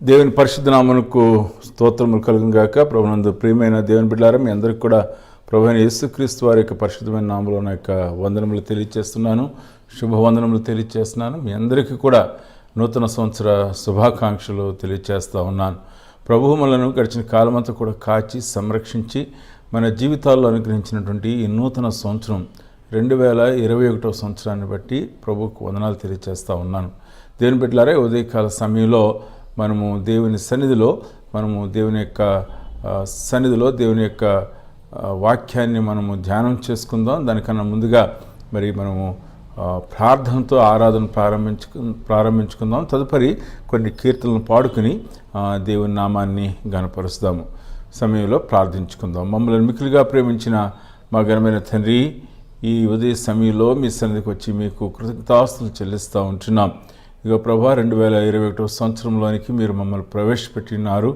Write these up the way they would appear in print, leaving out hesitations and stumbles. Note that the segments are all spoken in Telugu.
దేవుని పరిశుద్ధ నామమునకు స్తోత్రములు కలుగును గాక. ప్రభునందు ప్రియమైన దేవుని బిడ్డలారా, మీ అందరికీ కూడా ప్రభువైన యేసుక్రీస్తు వారి యొక్క పరిశుద్ధమైన నామములో నా యొక్క వందనములు తెలియజేస్తున్నాను, శుభవందనములు తెలియజేస్తున్నాను. మీ అందరికీ కూడా నూతన సంవత్సర శుభాకాంక్షలు తెలియజేస్తూ ఉన్నాను. ప్రభువు మనలను గడిచిన కాలమంతా కూడా కాచి సంరక్షించి మన జీవితాల్లో అనుగ్రహించినటువంటి ఈ నూతన సంవత్సరం 2021 సంవత్సరాన్ని బట్టి ప్రభువుకు వందనాలు తెలియజేస్తూ ఉన్నాను. దేవుని బిడ్డలారా, ఉదయకాల సమయంలో మనము దేవుని సన్నిధిలో దేవుని యొక్క వాక్యాన్ని మనము ధ్యానం చేసుకుందాం. దానికన్నా ముందుగా మనము ప్రార్థనతో ఆరాధన ప్రారంభించుకుందాం. తదుపరి కొన్ని కీర్తనలు పాడుకుని దేవుని నామాన్ని గణపరుస్తాము. సమయంలో ప్రార్థించుకుందాం. మమ్మల్ని మిక్కిలిగా ప్రేమించిన మా ఘనమైన తండ్రి, ఈ ఉదయ సమయంలో మీ సన్నిధికి వచ్చి మీకు కృతజ్ఞతాస్తులు చెల్లిస్తూ ఉంటున్నాం. ఇక ప్రభా, 2021 సంవత్సరంలోనికి మీరు మమ్మల్ని ప్రవేశపెట్టినారు.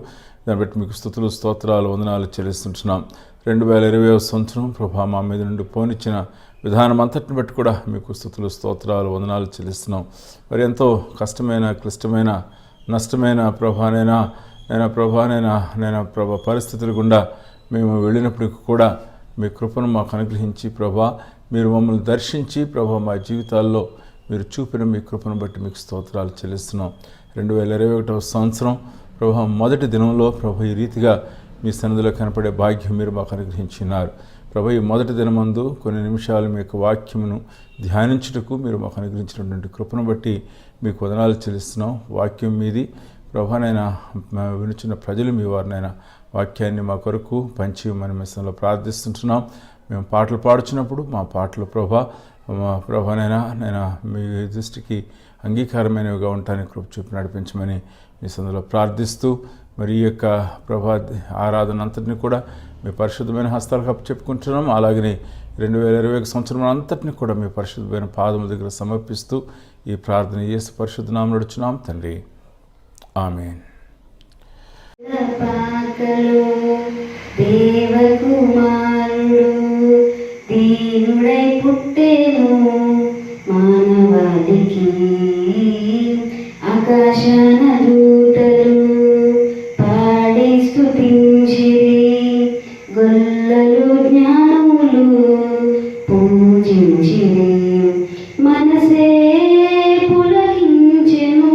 దాన్ని బట్టి మీకు స్తుతులు, స్తోత్రాలు, వందనాలు చెల్లిస్తుంటున్నాం. 2020 సంవత్సరం ప్రభా మా మీద నుండి పోనిచ్చిన విధానం అంతటిని బట్టి కూడా మీకు స్తుతులు, స్తోత్రాలు, వందనాలు చెల్లిస్తున్నాం. మరి ఎంతో కష్టమైన, క్లిష్టమైన, నష్టమైన ప్రభా పరిస్థితుల గుండా మేము వెళ్ళినప్పటికీ కూడా మీ కృపను మాకు అనుగ్రహించి ప్రభా మీరు మమ్మల్ని దర్శించి ప్రభా మా జీవితాల్లో మీరు చూపిన మీ కృపను బట్టి మీకు స్తోత్రాలు చెల్లిస్తున్నాం. 2021 సంవత్సరం ప్రభా మొదటి దినంలో ప్రభా ఈ రీతిగా మీ సన్నిధిలో కనపడే భాగ్యం మీరు మాకు అనుగ్రహించినారు. ప్రభా ఈ మొదటి దినమందు కొన్ని నిమిషాలు మీ యొక్క వాక్యమును ధ్యానించుటకు మీరు మాకు అనుగ్రహించినటువంటి కృపను బట్టి మీకు వందనాలు చెల్లిస్తున్నాం. వాక్యం మీది ప్రభానైనా వినుచున్న ప్రజలు మీ వారినైనా వాక్యాన్ని మా కొరకు పంచి మన మిషన్లో ప్రార్థిస్తుంటున్నాం. మేము పాటలు పాడుచున్నప్పుడు మా పాటలు ప్రభానైనా మీ దృష్టికి అంగీకారమైనవిగా ఉండటానికి కృప చూపి నడిపించమని మీ సందులో ప్రార్థిస్తూ, మరి ఈ యొక్క ఆరాధన అంతటిని కూడా మీ పరిశుద్ధమైన హస్తాలకు అప్పచెప్పుకుంటున్నాం. అలాగనే 2021 సంవత్సరం అంతటిని కూడా మీ పరిశుద్ధమైన పాదముల దగ్గర సమర్పిస్తూ ఈ ప్రార్థన యేసు పరిశుద్ధ నామములో నడుచున్నాం తండ్రి, ఆమేన్. దీనుడై పుట్టెను మానవాళికి, ఆకాశాన దూతలు పాడి స్తుతించిరి, గొల్లలు జ్ఞానులు పూజించిరి. మనసే పులకించెను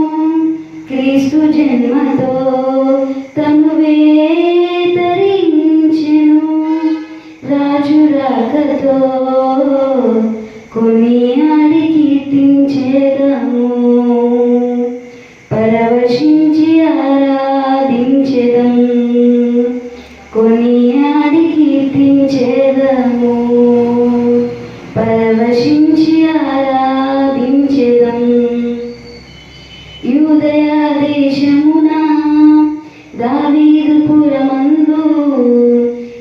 క్రీస్తు జన్మతో, తనువే తరించెను రాజు రాకతో, కొనియాడి కీర్తించెదము, పరవశించి ఆరాధించెదం, కొనియాడి కీర్తించెదము, పరవశించి ఆరాధించెదం. యూదయ దేశమున దావీదు పురమందు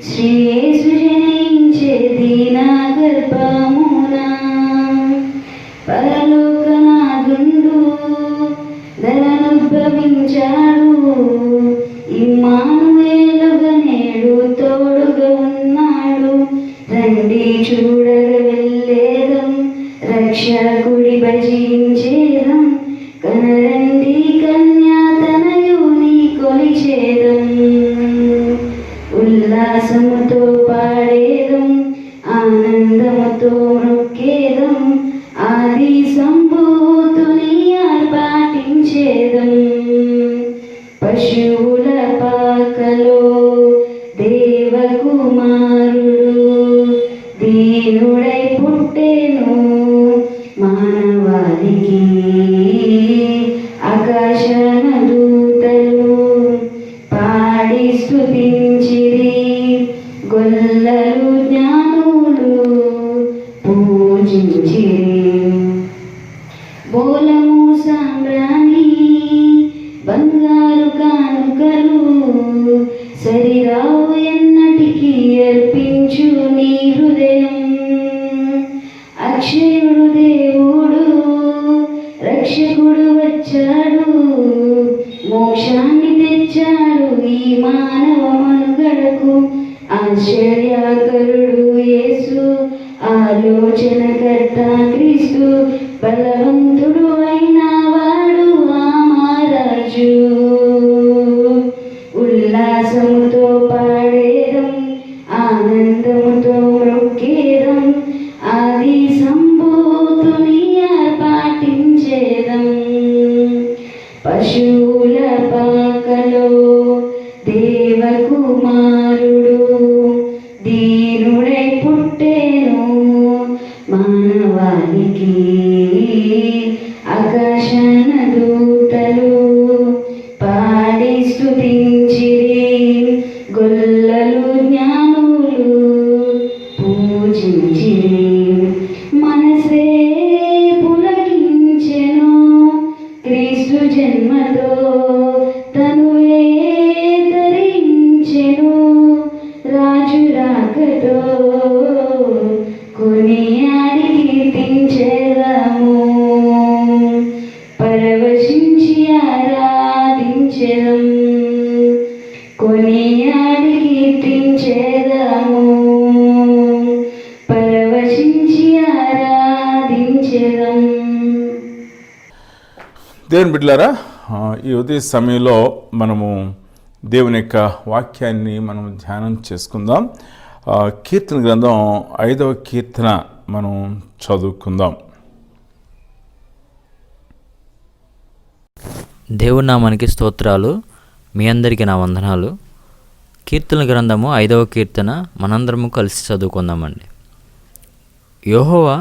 శ్రీ యేసు జనించే దీన గర్భమున, పరలోకనాథుండు ధరనుద్భవించాడు, ఇమ్మానుయేలుగా నేడు తోడుగా ఉన్నాడు. రండి చూడగ వెళ్ళేదం, రక్షకుడి భజించేదం, కనరండి కన్యాతనయుని కొలిచేదం, ఉల్లాసముతో పాడేదం, ఆనందముతో మొక్కేదం, ఆది సంభూతుని పాటించేదం. పశువుల పాకలో దేవకుమారుడు దీనుడై పుట్టెను మానవాళికి, ఆకాశాన దూతలు పాడి స్తుతించిరి, గొల్లలు జ్ఞానులు పూజించిరి. బోలము సాంబ్రాణి బంగారు కానుకలు సరిరావు ఎన్నటికీ అర్పించు నీ హృదయం. అక్షయుడు దేవుడు రక్షకుడు వచ్చాడు, మోక్షాన్ని తెచ్చాడు ఈ మానవ మనుగడకు. ఆశ్చర్యకరుడు యేసు, ఆలోచనకర్త క్రీస్తు, బలవంతుడు అయిన వాడు ఆ మహారాజు. శూలపాకలో దేవకుమారుడు దీనుడై పుట్టెను మానవాళికి. ఆకాశన దూతలు పాడి స్తుతించిరి, గొల్లలు జ్ఞానులు పూజించిరి. మనసే పులకించెను క్రీస్తు జన్మతో, తనువే ధరించెను రాజు రాకతో. కొనియాడి కీర్తించెదము, పరవశించి ఆరాధించెదం. కొనియాడి కీర్తించెదము, పరవశించి ఆరాధించెదం. దేవుని బిడ్డలారా, ఈ ఉదయ సమయంలో మనము దేవుని యొక్క వాక్యాన్ని మనం ధ్యానం చేసుకుందాం. కీర్తన గ్రంథం 5వ కీర్తన మనం చదువుకుందాం. దేవుని నామానికి స్తోత్రాలు. మీ అందరికీ నా వందనాలు. కీర్తన గ్రంథము 5వ కీర్తన మనందరము కలిసి చదువుకుందామండి. యెహోవా,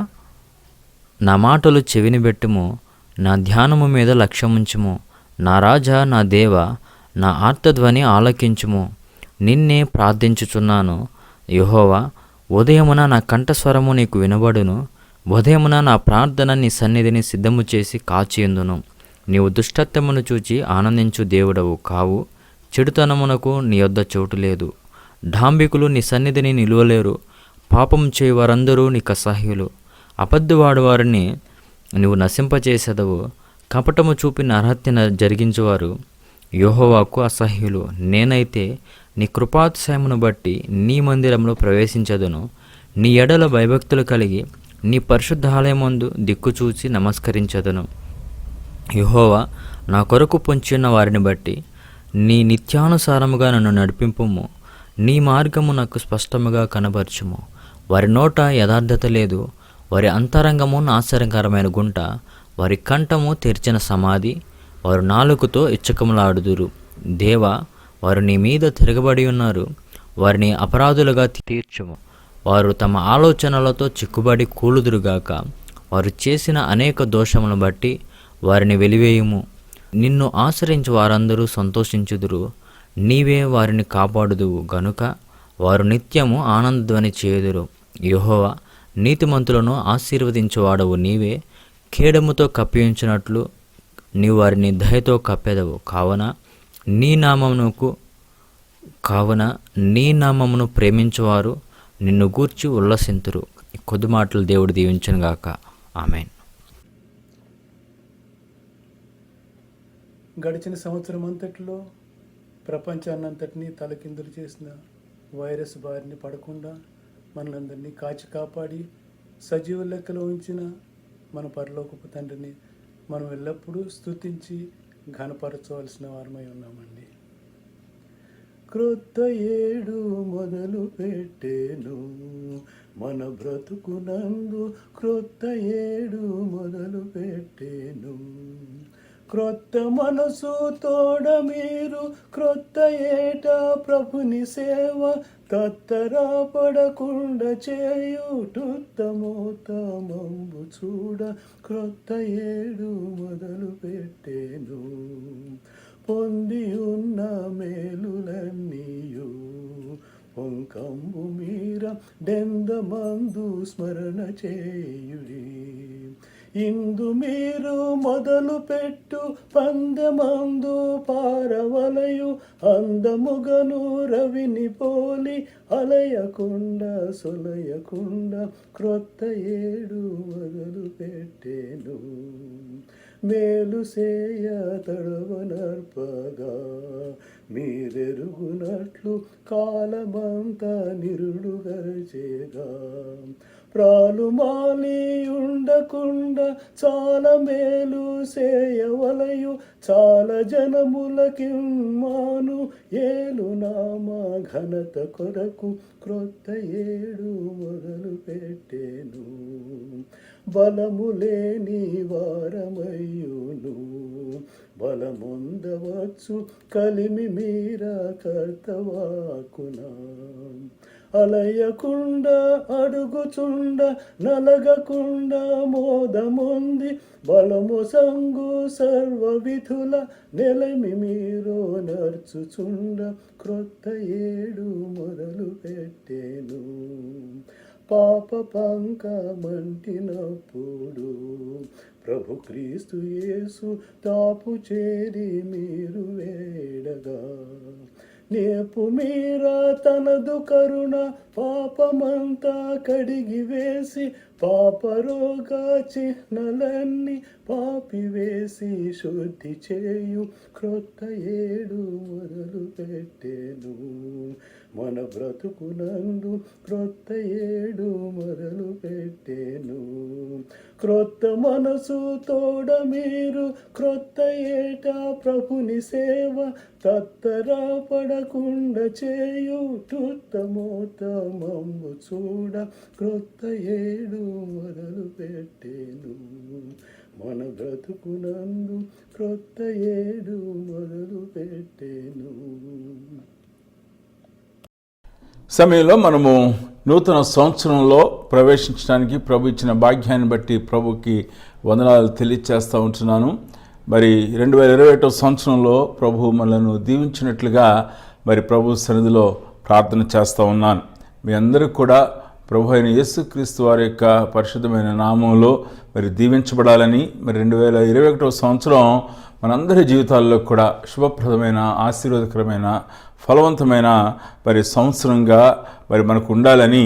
నా మాటలు చెవిని పెట్టుము, నా ధ్యానము మీద లక్ష్యముంచుము. నా రాజా, నా దేవ, నా ఆర్తధ్వని ఆలకించుము. నిన్నే ప్రార్థించుచున్నాను యెహోవా. ఉదయమున నా కంఠస్వరము నీకు వినబడును. ఉదయమున నా ప్రార్థన నీ సన్నిధిని సిద్ధము చేసి కాచియుందును. నీవు దుష్టత్వమును చూచి ఆనందించు దేవుడవు కావు. చెడుతనమునకు నీ యొద్ద చోటు లేదు. డాంబికులు నీ సన్నిధిని నిలువలేరు. పాపం చేయు వారందరూ నీకు అసహ్యులు. అబద్ధవాడు వారిని నువ్వు నశింపచేసెదవు. కపటము చూపి నరహత్య జరిగించువారు యెహోవాకు అసహ్యులు. నేనైతే నీ కృపాతిశయమును బట్టి నీ మందిరంలో ప్రవేశించదును. నీ ఎడల భయభక్తులు కలిగి నీ పరిశుద్ధాలయమందు దిక్కుచూచి నమస్కరించదును. యెహోవా, నా కొరకు పొంచిన వారిని బట్టి నీ నిత్యానుసారముగా నన్ను నడిపింపుము. నీ మార్గము నాకు స్పష్టముగా కనబరచుము. వారి నోట యథార్థత లేదు. వారి అంతరంగము నాశనకరమైన గుంట. వారి కంఠము తెరిచిన సమాధి. వారు నాలుకతో ఇచ్చకములాడుదురు. దేవా, వారు నీ మీద తిరగబడి ఉన్నారు. వారిని అపరాధులుగా తీర్చుము. వారు తమ ఆలోచనలతో చిక్కుబడి కూలుదురుగాక. వారు చేసిన అనేక దోషములను బట్టి వారిని వెలివేయుము. నిన్ను ఆశ్రయించు వారందరూ సంతోషించుదురు. నీవే వారిని కాపాడుదువు గనుక వారు నిత్యము ఆనందధ్వని చేయుదురు. యెహోవా, నీతిమంతులను ఆశీర్వదించువాడవు నీవే. ఖేడముతో కప్పించినట్లు నీవు వారిని దయతో కప్పెదవు. కావున నీ నామమును ప్రేమించువారు నిన్ను గూర్చి ఉల్లసింతురు. కొద్ది మాటలు దేవుడు దీవించునుగాక. ఆమేన్. గడిచిన సంవత్సరం అంతట్లో ప్రపంచాన్నంతటినీ తలకిందులు చేసిన వైరస్ బారిని పడకుండా మనలందరినీ కాచి కాపాడి సజీవ లెక్కలో ఉంచిన మన పరలోకపు తండ్రిని మనం ఎల్లప్పుడూ స్తుతించి ఘనపరచవలసిన వారమై ఉన్నామండి. క్రొత్త ఏడు మొదలు పెట్టేను మన బ్రతుకునందు, క్రొత్త ఏడు మొదలు పెట్టేను. క్రొత్త మనసు తోడ మీరు క్రొత్త ఏట ప్రభుని సేవ తత్తరపడకుండా చేయుటుత్తమోత్తమంబు చూడ క్రొత్త ఏడు మొదలు పెట్టేను. పొంది ఉన్న మేలులన్నీయు పొంకంబు మీర డెందమందు స్మరణ చేయుడి. ఇందు మీరు మొదలు పెట్టు పందమందు పారవలయు అందముగను రవిని పోలి అలయకుండా సొలయకుండా క్రొత్త ఏడు మొదలు పెట్టేను. మేలు సేయ తడవనర్పగా మీరెరుగునట్లు కాలమంతా నిరుడు గరచేగా. ప్రాలు మాలి ఉండకుండా చాలా మేలు సేయవలయు చాలా జనములకిమ్మాను ఏలు నామా ఘనత కొరకు క్రొత్త ఏడు మొదలు పెట్టేను. బలము లేని వారమయ్యును బలముందవచ్చు కలిమి మీరా కర్తవాకునా అలయకుండా అడుగుచుండ నలగకుండా మోదముంది బలము సంగు సర్వ విధుల నెలమి మీరు నర్చుచుండ క్రొత్త ఏడు మొదలు పెట్టేను పాప పంకమంటినప్పుడు ప్రభు క్రీస్తు యేసు తాపు చేరి మీరు వేడగా నేపు మీరా తనదు కరుణ పాపమంతా కడిగి వేసి పాపరోగ చిహ్నలన్నీ పాపివేసి శుద్ధి చేయు క్రొత్త ఏడు మొదలు పెట్టేను మన బ్రతుకునందు క్రొత్త ఏడు మొదలు పెట్టేను క్రొత్త మనసు తోడ మీరు క్రొత్త ఏట ప్రభుని సేవ తత్తరా పడకుండా చేయుటమోతమము చూడ క్రొత్త ఏడు మొదలు పెట్టేను మన బ్రతుకునందు క్రొత్త ఏడు మొదలు పెట్టేను. సమయంలో మనము నూతన సంవత్సరంలో ప్రవేశించడానికి ప్రభు ఇచ్చిన భాగ్యాన్ని బట్టి ప్రభుకి వందనాలు తెలియచేస్తూ ఉంటున్నాను. మరి 2021 సంవత్సరంలో ప్రభు మనలను దీవించినట్లుగా మరి ప్రభు సన్నిధిలో ప్రార్థన చేస్తూ ఉన్నాను. మీ అందరికీ కూడా ప్రభు అయిన యేసుక్రీస్తు వారి యొక్క పరిశుద్ధమైన నామంలో మరి దీవించబడాలని, మరి 2021 సంవత్సరం మనందరి జీవితాల్లో కూడా శుభప్రదమైన, ఆశీర్వాదకరమైన, ఫలవంతమైన మరి సంవత్సరంగా మరి మనకు ఉండాలని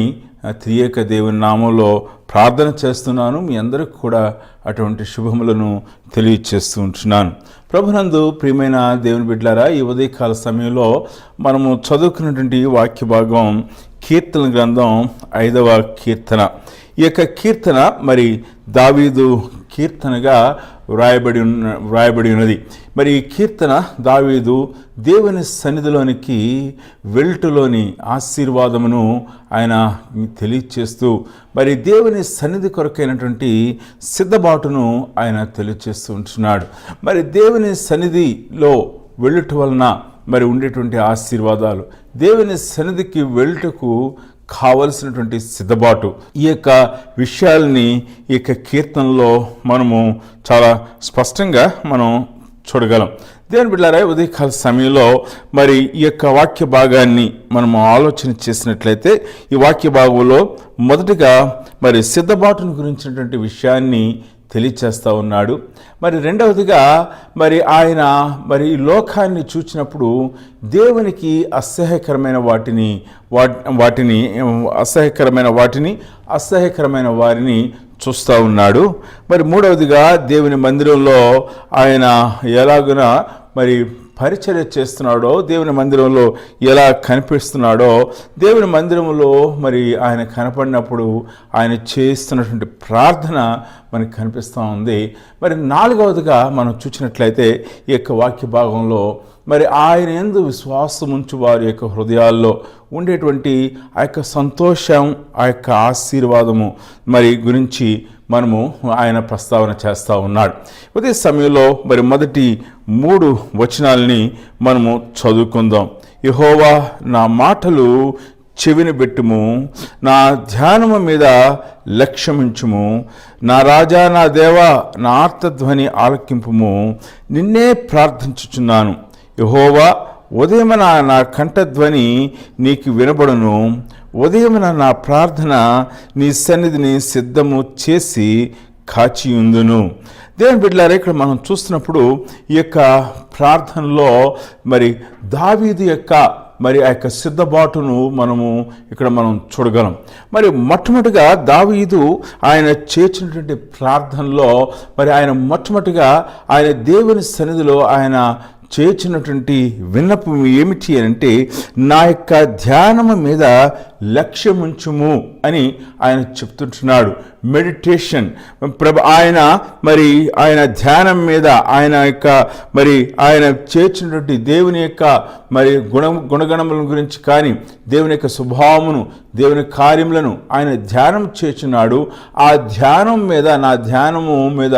త్రియేక దేవుని నామంలో ప్రార్థన చేస్తున్నాను. మీ అందరికి కూడా అటువంటి శుభములను తెలియచేస్తూ ఉంటున్నాను. ప్రభునందు ప్రియమైన దేవుని బిడ్డలారా, ఈ ఉదయకాల సమయంలో మనము చదువుకున్నటువంటి వాక్య భాగం కీర్తన గ్రంథం 5వ కీర్తన. ఈ యొక్క కీర్తన మరి దావీదు కీర్తనగా వ్రాయబడి ఉన్నది. మరి ఈ కీర్తన దావీదు దేవుని సన్నిధిలోనికి వెల్టులోని ఆశీర్వాదమును ఆయన తెలియచేస్తూ మరి దేవుని సన్నిధి కొరకైనటువంటి సిద్ధబాటును ఆయన తెలియచేస్తూ ఉంటున్నాడు. మరి దేవుని సన్నిధిలో వెళ్ళుట వలన మరి ఉండేటువంటి ఆశీర్వాదాలు, దేవుని సన్నిధికి వెళ్ళుటకు కావలసినటువంటి సిద్ధబాటు, ఈ యొక్క విషయాల్ని ఈ యొక్క కీర్తనలో మనము చాలా స్పష్టంగా మనం చూడగలం. దేవుని బిడ్డలారా, ఉదయకాల సమయంలో మరి ఈ యొక్క వాక్య భాగాన్ని మనము ఆలోచన చేసినట్లయితే ఈ వాక్య భాగంలో మొదటిగా మరి సిద్ధబాటును గురించినటువంటి విషయాన్ని తెలియచేస్తూ ఉన్నాడు. మరి రెండవదిగా మరి ఆయన మరి ఈ లోకాన్ని చూచినప్పుడు దేవునికి అసహ్యకరమైన వారిని చూస్తూ ఉన్నాడు. మరి మూడవదిగా దేవుని మందిరంలో ఆయన ఎలాగున మరి పరిచర్య చేస్తున్నాడో, దేవుని మందిరంలో ఎలా కనిపిస్తున్నాడో, దేవుని మందిరంలో మరి ఆయన కనపడినప్పుడు ఆయన చేస్తున్నటువంటి ప్రార్థన మనకు కనిపిస్తూ ఉంది. మరి నాలుగవదిగా మనం చూసినట్లయితే ఈ యొక్క వాక్య భాగంలో మరి ఆయన యందు విశ్వాసం ఉంచు వారి యొక్క హృదయాల్లో ఉండేటువంటి ఆ యొక్క సంతోషం, ఆ యొక్క ఆశీర్వాదము మరి గురించి మనము ఆయన ప్రస్తావన చేస్తూ ఉన్నాడు. ఇదే సమయంలో మరి మొదటి 3 వచనాలని మనము చదువుకుందాం. యెహోవా, నా మాటలు చెవిని పెట్టుము, నా ధ్యానము మీద లక్ష్యమించుము. నా రాజా, నా దేవా, నా ఆర్తధ్వని ఆలకింపుము. నిన్నే ప్రార్థించుచున్నాను. యెహోవా, ఉదయమున నా కంఠధ్వని నీకు వినబడును. ఉదయమున నా ప్రార్థన నీ సన్నిధిని సిద్ధము చేసి కాచియుందును. దేవుని బిడ్డలారా, ఇక్కడ మనం చూస్తున్నప్పుడు ఈ యొక్క ప్రార్థనలో మరి దావీదు యొక్క మరి ఆ యొక్క సిద్ధబాటును ఇక్కడ మనం చూడగలం. మరి మొట్టమొదటిగా దావీదు ఆయన చేసినటువంటి ప్రార్థనలో మరి ఆయన మొట్టమొదటిగా ఆయన దేవుని సన్నిధిలో ఆయన చేర్చినటువంటి విన్నపం ఏమిటి అంటే, నా యొక్క ధ్యానము మీద లక్ష్యముంచుము అని ఆయన చెప్తుంటున్నాడు. మెడిటేషన్ ఆయన ధ్యానం మీద ఆయన చేర్చినటువంటి దేవుని యొక్క గుణగణముల గురించి కానీ, దేవుని యొక్క స్వభావమును, దేవుని కార్యములను ఆయన ధ్యానం చేర్చున్నాడు. ఆ ధ్యానం మీద, నా ధ్యానము మీద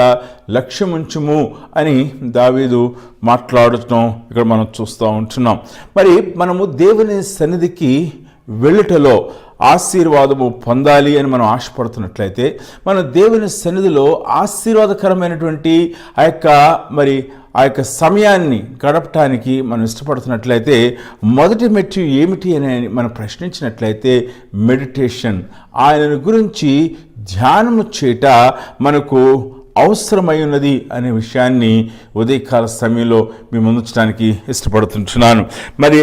లక్ష్యముంచుము అని దావీదు మాట్లాడటం ఇక్కడ మనం చూస్తూ ఉంటున్నాం. మరి మనము దేవుని సన్నిధికి వెళ్ళుటలో ఆశీర్వాదము పొందాలి అని మనం ఆశపడుతున్నట్లయితే, మనం దేవుని సన్నిధిలో ఆశీర్వాదకరమైనటువంటి ఆ యొక్క సమయాన్ని గడపటానికి మనం ఇష్టపడుతున్నట్లయితే, మొదటి మెట్టు ఏమిటి అని మనం ప్రశ్నించినట్లయితే మెడిటేషన్, ఆయనను గురించి ధ్యానము చేయట మనకు అవసరమై ఉన్నది అనే విషయాన్ని ఉదయకాల సమయంలో మేము ముందుంచడానికి ఇష్టపడుతుంటున్నాను. మరి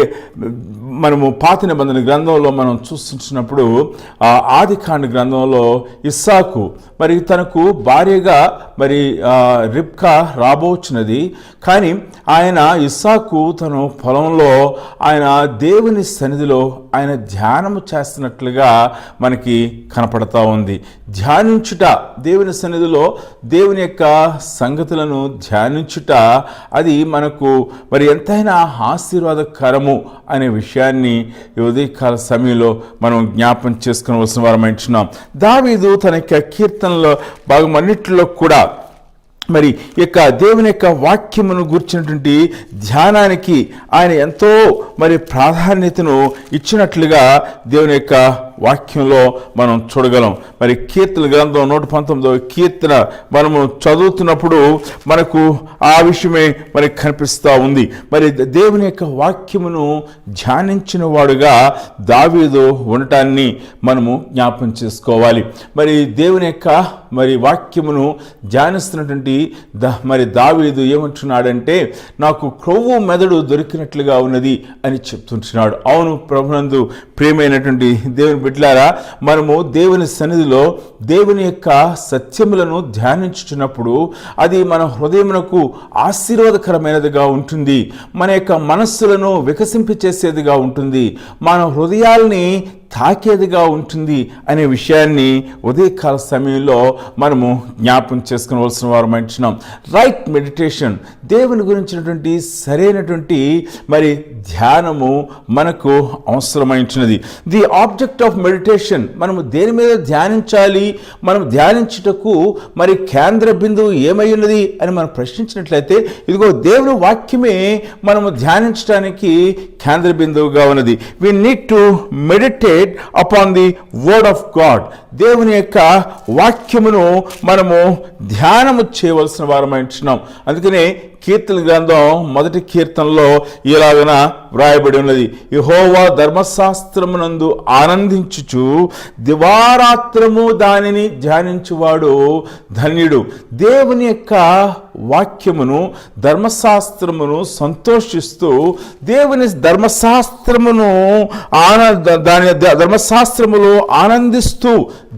మనము పాత నిబంధన గ్రంథంలో మనం చూస్తున్నప్పుడు ఆదికాండ గ్రంథంలో ఇస్సాకు తనకు భార్యగా రిబ్కా రాబోచున్నది. కానీ ఆయన ఇస్సాకు తన పొలంలో ఆయన దేవుని సన్నిధిలో ఆయన ధ్యానము చేస్తున్నట్లుగా మనకి కనపడతా ఉంది. ధ్యానించుట, దేవుని సన్నిధిలో దేవుని యొక్క సంగతులను ధ్యానించుట, అది మనకు ఎంతైనా ఆశీర్వాదకరము అనే విషయాన్ని ఈ ఉదయకాల సమయంలో మనం జ్ఞాపం చేసుకునవలసిన వారం అంటున్నాం. దావీదు తన యొక్క కీర్తనలో భాగం అన్నిటిలో కూడా యొక్క దేవుని యొక్క వాక్యమును గుర్చినటువంటి ధ్యానానికి ఆయన ఎంతో ప్రాధాన్యతను ఇచ్చినట్లుగా దేవుని యొక్క వాక్యంలో మనం చూడగలం. కీర్తన గ్రంథం 119వ కీర్తన మనము చదువుతున్నప్పుడు మనకు ఆ విషయమే కనిపిస్తూ ఉంది. దేవుని యొక్క వాక్యమును ధ్యానించిన వాడుగా దావీదు ఉండటాన్ని మనము జ్ఞాపం చేసుకోవాలి. దేవుని యొక్క వాక్యమును ధ్యానిస్తున్నటువంటి దావీదు ఏమంటున్నాడంటే, నాకు క్రొవ్వు మెదడు దొరికినట్లుగా ఉన్నది అని చెప్తుంటున్నాడు. అవును ప్రభునందు ప్రియమైనటువంటి దేవుని బిడ్డలారా, మనము దేవుని సన్నిధిలో దేవుని యొక్క సత్యములను ధ్యానించుచున్నప్పుడు అది మన హృదయమునకు ఆశీర్వాదకరమైనదిగా ఉంటుంది, మన యొక్క మనస్సులను వికసింపచేసేదిగా ఉంటుంది, మన హృదయాల్ని తాకేదిగా ఉంటుంది అనే విషయాన్ని ఉదయకాల సమయంలో మనము జ్ఞాపం చేసుకునవలసిన వారం అంటున్నాం. రైట్ మెడిటేషన్, దేవుని గురించినటువంటి సరైనటువంటి ధ్యానము మనకు అవసరమైనది. ది ఆబ్జెక్ట్ ఆఫ్ మెడిటేషన్, మనము దేని మీద ధ్యానించాలి, మనం ధ్యానించుటకు కేంద్ర బిందువు ఏమై ఉన్నది అని మనం ప్రశ్నించినట్లయితే, ఇదిగో దేవుని వాక్యమే మనము ధ్యానించడానికి కేంద్ర బిందువుగా ఉన్నది. We need to meditate upon the word of God. దేవుని యొక్క వాక్యమును మనము ధ్యానము చేయవలసిన వారమై ఉంటున్నాం. అందుకనే కీర్తన గ్రంథం 1వ కీర్తనలో ఇలాగన వ్రాయబడి ఉన్నది, యెహోవా ధర్మశాస్త్రమునందు ఆనందించుచు దివారాత్రము దానిని ధ్యానించువాడు ధన్యుడు. దేవుని యొక్క వాక్యమును, ధర్మశాస్త్రమును సంతోషిస్తూ దేవుని ధర్మశాస్త్రములో ఆనందిస్తూ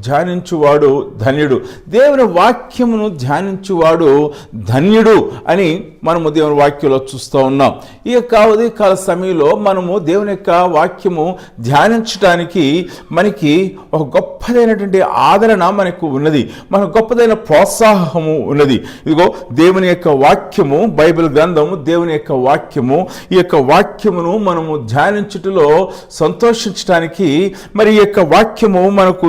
ధ్యానించువాడు ధన్యుడు. దేవుని వాక్యమును ధ్యానించువాడు ధన్యుడు అని మనము దేవుని వాక్యంలో చూస్తూ ఉన్నాం. ఈ యొక్క ఉదయకాల సమయంలో మనము దేవుని యొక్క వాక్యము ధ్యానించడానికి మనకి ఒక గొప్పదైనటువంటి ఆదరణ మనకు ఉన్నది, మనకు గొప్పదైన ప్రోత్సాహము ఉన్నది. ఇదిగో దేవుని యొక్క వాక్యము, బైబిల్ గ్రంథము దేవుని యొక్క వాక్యము, ఈ యొక్క వాక్యమును మనము ధ్యానించుటలో సంతోషించడానికి ఈ యొక్క వాక్యము మనకు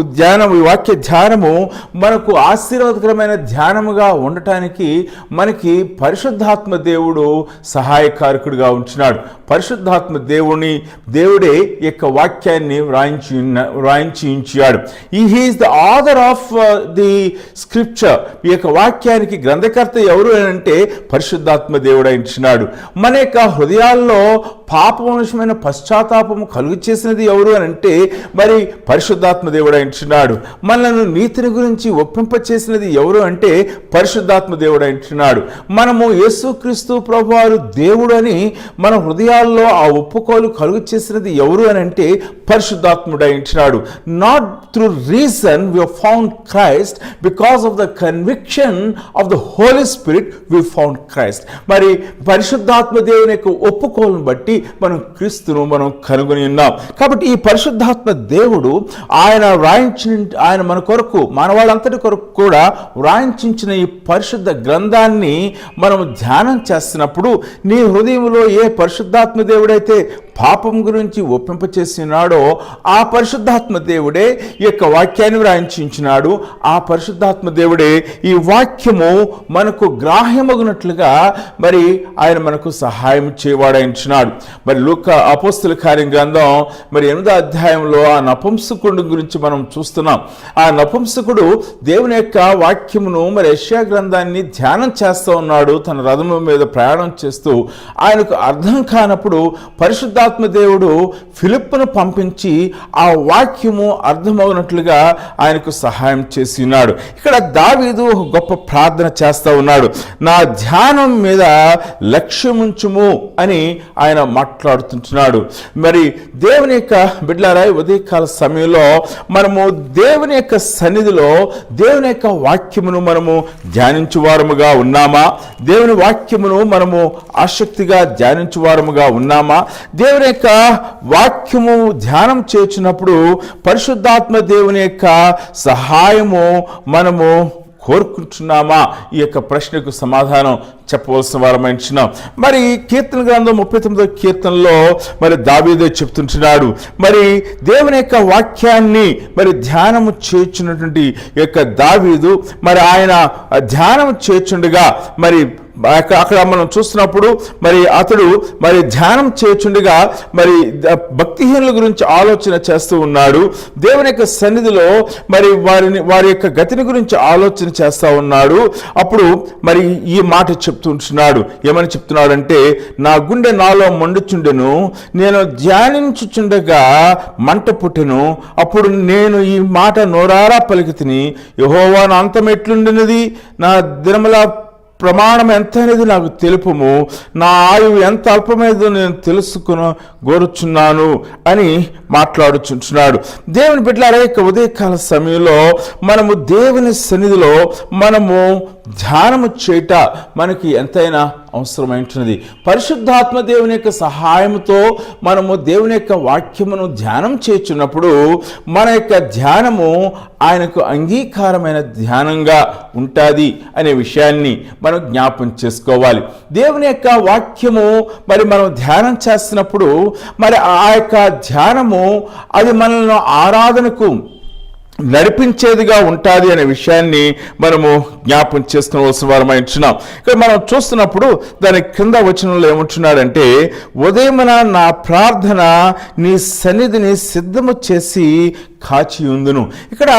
వాక్య ధ్యానము మనకు ఆశీర్వాదకరమైన ధ్యానముగా ఉండటానికి మనకి పరిశుద్ధాత్మ దేవుడు సహాయకారకుడిగా ఉంటున్నాడు. పరిశుద్ధాత్మ దేవుడే ఈ యొక్క వాక్యాన్ని వ్రాయించి ఉంచాడు. He is the author of the scripture. ఈ యొక్క వాక్యానికి గ్రంథకర్త ఎవరు అంటే పరిశుద్ధాత్మ దేవుడు ఉంటున్నాడు. మన యొక్క హృదయాల్లో పాపవశమైన పశ్చాత్తాపము కలుగు చేసినది ఎవరు అని అంటే మరి పరిశుద్ధాత్మ దేవుడు అంటున్నాడు. మనల్ని నీతిని గురించి ఒప్పింపచేసినది ఎవరు అంటే పరిశుద్ధాత్మ దేవుడు అంటున్నాడు. మనము యేసుక్రీస్తు ప్రభువారు దేవుడు అని మన హృదయాల్లో ఆ ఒప్పుకోలు కలుగు చేసినది ఎవరు అని అంటే పరిశుద్ధాత్ముడు అంటున్నాడు. Not through reason we found Christ, because of the conviction of the Holy Spirit we found Christ. మరి పరిశుద్ధాత్మ దేవుని యొక్క ఒప్పుకోలను బట్టి మనం క్రీస్తును మనం కనుగొని ఉన్నాం. కాబట్టి ఈ పరిశుద్ధాత్మ దేవుడు ఆయన మన కొరకు మానవాళ్ళంతటి కొరకు కూడా వ్రాయించిన ఈ పరిశుద్ధ గ్రంథాన్ని మనం ధ్యానం చేస్తున్నప్పుడు నీ హృదయంలో ఏ పరిశుద్ధాత్మ దేవుడైతే పాపం గురించి ఒప్పింపచేసినాడో ఆ పరిశుద్ధాత్మ దేవుడే ఈ యొక్క వాక్యాన్ని వ్రాయించినాడు. ఆ పరిశుద్ధాత్మ దేవుడే ఈ వాక్యము మనకు గ్రాహ్యమగునట్లుగా మరి ఆయన మనకు సహాయం చేయవాడించినాడు. మరి లూకా అపోస్తల కార్యం గ్రంథం మరి 8వ అధ్యాయంలో ఆ నపుంసకుడు గురించి మనం చూస్తున్నాం. ఆ నపుంసకుడు దేవుని యొక్క వాక్యమును మరి యెషయా గ్రంథాన్ని ధ్యానం చేస్తూ ఉన్నాడు. తన రథము మీద ప్రయాణం చేస్తూ ఆయనకు అర్థం కానప్పుడు పరిశుద్ధాత్మ దేవుడు ఫిలిప్పును పంపించి ఆ వాక్యము అర్థమవునట్లుగా ఆయనకు సహాయం చేసి ఉన్నాడు. ఇక్కడ దావీదు ఒక గొప్ప ప్రార్థన చేస్తూ ఉన్నాడు. నా ధ్యానం మీద లక్ష్యముంచుము అని ఆయన మాట్లాడుతుంటున్నాడు. మరి దేవుని యొక్క బిడ్డలారా, ఉదయకాల సమయంలో మనము దేవుని యొక్క సన్నిధిలో దేవుని యొక్క వాక్యమును మనము ధ్యానించువారముగా ఉన్నామా? దేవుని వాక్యమును మనము ఆసక్తిగా ధ్యానించువారముగా ఉన్నామా? దేవుని యొక్క వాక్యము ధ్యానం చేసినప్పుడు పరిశుద్ధాత్మ దేవుని యొక్క సహాయము మనము కోరుకుంటున్నామా? ఈ యొక్క ప్రశ్నకు సమాధానం చెప్పవలసిన వారమైనాం. మరి కీర్తన గ్రంథం 39వ కీర్తనలో మరి దావీదు చెప్తుంటున్నాడు. మరి దేవుని యొక్క వాక్యాన్ని మరి ధ్యానము చేర్చున్నటువంటి యొక్క దావీదు మరి ఆయన ధ్యానం చేర్చుండగా మరి అక్కడ మనం చూస్తున్నప్పుడు మరి అతడు మరి ధ్యానం చేయుచుండగా మరి భక్తిహీనుల గురించి ఆలోచన చేస్తూ ఉన్నాడు. దేవుని యొక్క సన్నిధిలో మరి వారి యొక్క గతిని గురించి ఆలోచన చేస్తూ ఉన్నాడు. అప్పుడు మరి ఈ మాట చెప్తుంటున్నాడు. ఏమని చెప్తున్నాడంటే, నా గుండె నాలో మండుచుండెను, నేను ధ్యానించుచుండగా మంట పుట్టెను. అప్పుడు నేను ఈ మాట నోరారా పలికితిని, యెహోవా నా అంతం ఎట్లుండినది, నా దినముల ప్రమాణం ఎంత అనేది నాకు తెలుపుము, నా ఆయువు ఎంత అల్పమైనదో నేను తెలుసుకుని కోరుచున్నాను అని మాట్లాడుచుంటున్నాడు. దేవుని బిడ్డలారా, ఉదయకాల సమయంలో మనము దేవుని సన్నిధిలో మనము ధ్యానము చేయట మనకి ఎంతైనా అవసరమైంటున్నది. పరిశుద్ధాత్మ దేవుని యొక్క సహాయంతో మనము దేవుని యొక్క వాక్యమును ధ్యానం చేస్తున్నప్పుడు మన యొక్క ధ్యానము ఆయనకు అంగీకారమైన ధ్యానంగా ఉంటుంది అనే విషయాన్ని మనం జ్ఞాపం చేసుకోవాలి. దేవుని యొక్క వాక్యము మరి మనం ధ్యానం చేస్తున్నప్పుడు మరి ఆ యొక్క ధ్యానము అది మనల్ని ఆరాధనకు నడిపించేదిగా ఉంటుంది అనే విషయాన్ని మనము జ్ఞాపం చేసుకోవాల్సిన వారమై ఉంటున్నాం. ఇక్కడ మనం చూస్తున్నప్పుడు దాని కింద వచనంలో ఏమంటున్నాడంటే, ఉదయమున నా ప్రార్థన నీ సన్నిధిని సిద్ధము చేసి కాచి ఉందును. ఇక్కడ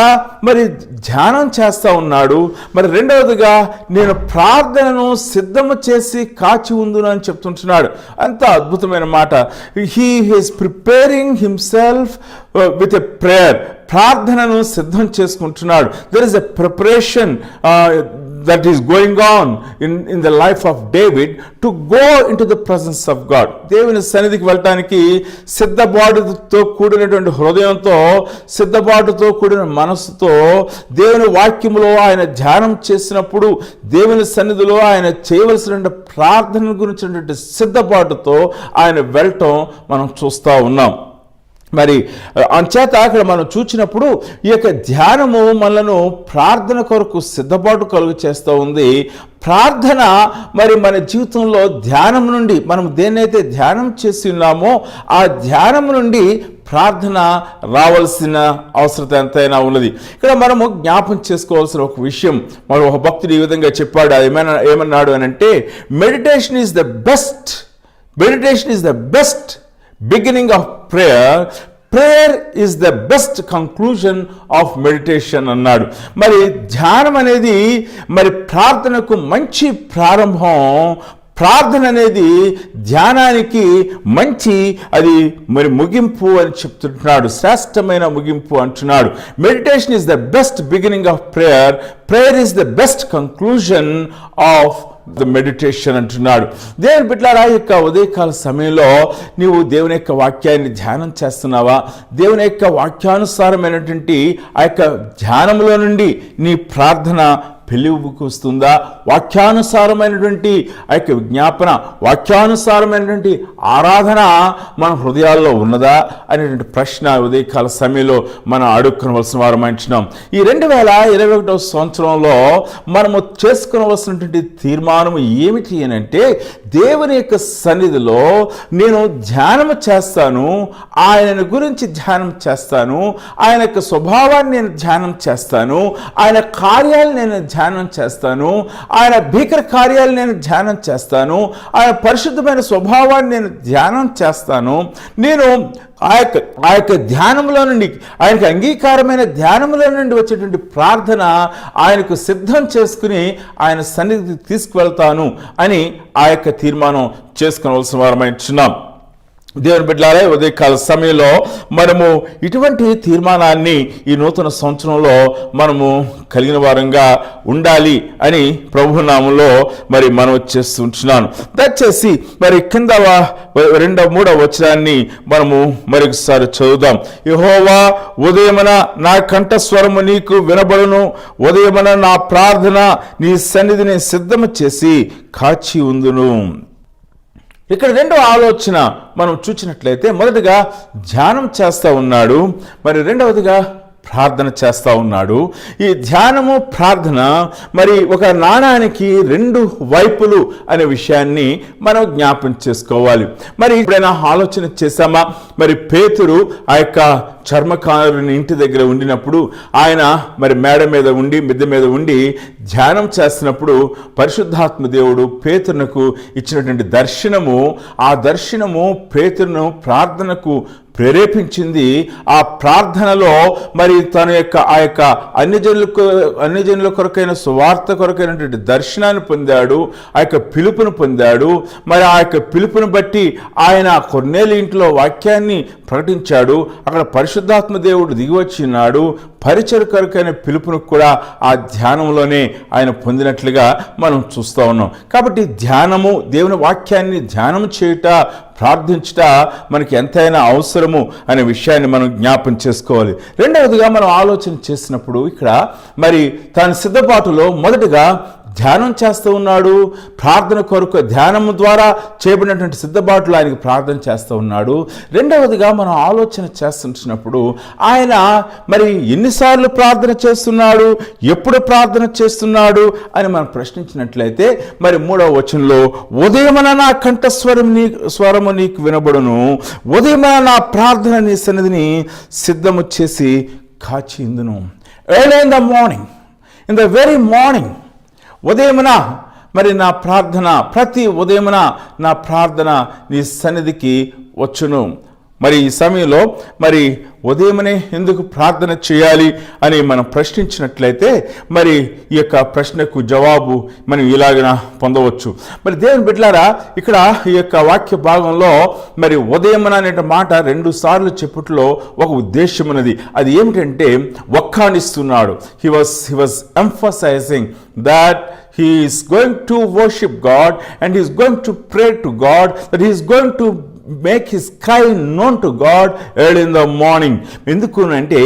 మరి ధ్యానం చేస్తూ ఉన్నాడు. మరి రెండవదిగా నేను ప్రార్థనను సిద్ధము చేసి కాచి ఉందును అని చెప్తుంటున్నాడు. అంత అద్భుతమైన మాట. He is preparing himself with a prayer. ప్రార్థనను సిద్ధం చేసుకుంటున్నాడు. There is a preparation that is going on in the life of David to go into the presence of God. దేవుని సన్నిధికి వెళ్ళటానికి సిద్ధపాటుతో కూడినటువంటి హృదయంతో, సిద్ధపాటుతో కూడిన మనసుతో దేవుని వాక్యములో ఆయన ధ్యానం చేసినప్పుడు దేవుని సన్నిధిలో ఆయన చేయవలసిన ప్రార్థన గురించినటువంటి సిద్ధపాటుతో ఆయన వెళ్ళటం మనం చూస్తూ ఉన్నాం. మరి అంచేత అక్కడ మనం చూసినప్పుడు ఈ యొక్క ధ్యానము మనలను ప్రార్థన కొరకు సిద్ధపాటు కలుగు చేస్తూ ఉంది. ప్రార్థన మరి మన జీవితంలో ధ్యానం నుండి మనం దేన్నైతే ధ్యానం చేసి ఉన్నామో ఆ ధ్యానం నుండి ప్రార్థన రావాల్సిన అవసరం ఎంతైనా ఉన్నది. ఇక్కడ మనము జ్ఞాపం చేసుకోవాల్సిన ఒక విషయం, మరి ఒక భక్తుడు ఈ విధంగా చెప్పాడు. ఏమన్నాడు అని అంటే, meditation is the best beginning of prayer is the best conclusion of meditation అన్నాడు. మరి ధ్యానం అనేది మరి ప్రార్థనకు మంచి ప్రారంభం, ప్రార్థన అనేది ధ్యానానికి మంచి అది మరి ముగింపు అని చెప్తుంటున్నాడు, శ్రేష్టమైన ముగింపు అంటున్నాడు. Meditation is the best beginning of prayer, prayer is the best conclusion of the meditation అంటున్నాడు. దేవుని బిడ్డలారా, యొక్క ఉదయకాల సమయంలో నీవు దేవుని యొక్క వాక్యాన్ని ధ్యానం చేస్తున్నావా? దేవుని యొక్క వాక్యానుసారమైనటువంటి ఆ యొక్క ధ్యానంలో నుండి నీ ప్రార్థన పెళ్ళికి వస్తుందా? వాక్యానుసారమైనటువంటి ఆ యొక్క విజ్ఞాపన, వాక్యానుసారమైనటువంటి ఆరాధన మన హృదయాల్లో ఉన్నదా అనేటువంటి ప్రశ్న ఉదయకాల సమయంలో మనం అడుక్కోవలసిన వారం అంటున్నాం. ఈ 2021 సంవత్సరంలో మనము చేసుకోవలసినటువంటి తీర్మానం ఏమిటి అని అంటే, దేవుని యొక్క సన్నిధిలో నేను ధ్యానం చేస్తాను, ఆయన గురించి ధ్యానం చేస్తాను, ఆయన యొక్క స్వభావాన్ని నేను ధ్యానం చేస్తాను, ఆయన కార్యాలు నేను ధ్యానం చేస్తాను, ఆయన భీకర కార్యాలు నేను ధ్యానం చేస్తాను, ఆయన పరిశుద్ధమైన స్వభావాన్ని నేను ధ్యానం చేస్తాను. నేను ఆ యొక్క ధ్యానంలో నుండి, ఆయనకు అంగీకారమైన ధ్యానంలో నుండి వచ్చేటువంటి ప్రార్థన ఆయనకు సిద్ధం చేసుకుని ఆయన సన్నిధికి తీసుకువెళ్తాను అని ఆ యొక్క తీర్మానం చేసుకోవాల్సిన వారమైనాం. దేవుని బిడ్డలారా, ఉదయకాల సమయంలో మనము ఇటువంటి తీర్మానాన్ని ఈ నూతన సంవత్సరంలో మనము కలిగిన వారంగా ఉండాలి అని ప్రభునామంలో మరి మనం చేస్తుంటున్నాను. దయచేసి మరి కింద 2-3 వచనాన్ని మనము మరొకసారి చదువుదాం. యెహోవా, ఉదయమున నా కంఠస్వరము నీకు వినబడును, ఉదయమున నా ప్రార్థన నీ సన్నిధిని సిద్ధము చేసి కాచి ఉందును. ఇక్కడ 2వ ఆలోచన మనం చూసినట్లయితే, మొదటిగా ధ్యానం చేస్తూ ఉన్నాడు, మరి 2వదిగా ప్రార్థన చేస్తూ ఉన్నాడు. ఈ ధ్యానము ప్రార్థన మరి ఒక నాణానికి 2 వైపులు అనే విషయాన్ని మనం జ్ఞాపం చేసుకోవాలి. మరి ఎప్పుడైనా ఆలోచన చేశామా? మరి పేతురు ఆ యొక్క చర్మకారుని ఇంటి దగ్గర ఉండినప్పుడు, ఆయన మరి మేడ మీద ఉండి, మిద్దె మీద ఉండి ధ్యానం చేస్తున్నప్పుడు పరిశుద్ధాత్మ దేవుడు పేతురునకు ఇచ్చినటువంటి దర్శనము, ఆ దర్శనము పేతురును ప్రార్థనకు ప్రేరేపించింది. ఆ ప్రార్థనలో మరి తన యొక్క ఆ యొక్క అన్యజనుల కొరకైన సువార్త కొరకైనటువంటి దర్శనాన్ని పొందాడు, ఆ యొక్క పిలుపును పొందాడు. మరి ఆ యొక్క పిలుపును బట్టి ఆయన కొర్నేలి ఇంట్లో వాక్యాన్ని ప్రకటించాడు. అక్కడ పరిశుద్ధాత్మ దేవుడు దిగివచ్చినాడు. పరిచయ కొరకైన పిలుపును కూడా ఆ ధ్యానంలోనే ఆయన పొందినట్లుగా మనం చూస్తూ ఉన్నాం. కాబట్టి ధ్యానము, దేవుని వాక్యాన్ని ధ్యానం చేయుట, ప్రార్థించుట మనకి ఎంతైనా అవసరము అనే విషయాన్ని మనం జ్ఞాపం చేసుకోవాలి. 2వదిగా మనం ఆలోచన చేసినప్పుడు ఇక్కడ మరి తన సిద్ధపాటులో మొదటిగా ధ్యానం చేస్తూ ఉన్నాడు, ప్రార్థన కొరకు ధ్యానం ద్వారా చేయబడినటువంటి సిద్ధపాటులో ఆయనకి ప్రార్థన చేస్తూ ఉన్నాడు. 2వదిగా మనం ఆలోచన చేస్తున్నప్పుడు ఆయన మరి ఎన్నిసార్లు ప్రార్థన చేస్తున్నాడు, ఎప్పుడు ప్రార్థన చేస్తున్నాడు అని మనం ప్రశ్నించినట్లయితే, మరి 3వ వచనంలో ఉదయమున నా స్వరము నీకు వినబడును, ఉదయమున నా ప్రార్థన నీ సన్నిధిని సిద్ధము చేసి కాచి ఉందును. Early in the morning, in the very morning, ఉదయమున మరి నా ప్రార్థన, ప్రతి ఉదయమున నా ప్రార్థన నీ సన్నిధికి వచ్చును. మరి ఈ సమయంలో మరి ఉదయమనే ఎందుకు ప్రార్థన చేయాలి అని మనం ప్రశ్నించినట్లయితే, మరి ఈ యొక్క ప్రశ్నకు జవాబు మనం ఇలాగ పొందవచ్చు. మరి దేవుని బిడ్డలారా, ఇక్కడ ఈ యొక్క వాక్య భాగంలో మరి ఉదయమన అనే మాట 2 సార్లు చెప్పుట్లో ఒక ఉద్దేశం ఉన్నది. అది ఏమిటంటే వక్కాణిస్తున్నాడు. He was emphasising that he is going to worship God and he is going to pray to God, that he is going to make his cry known to God early in the morning. ఎందుకు అంటే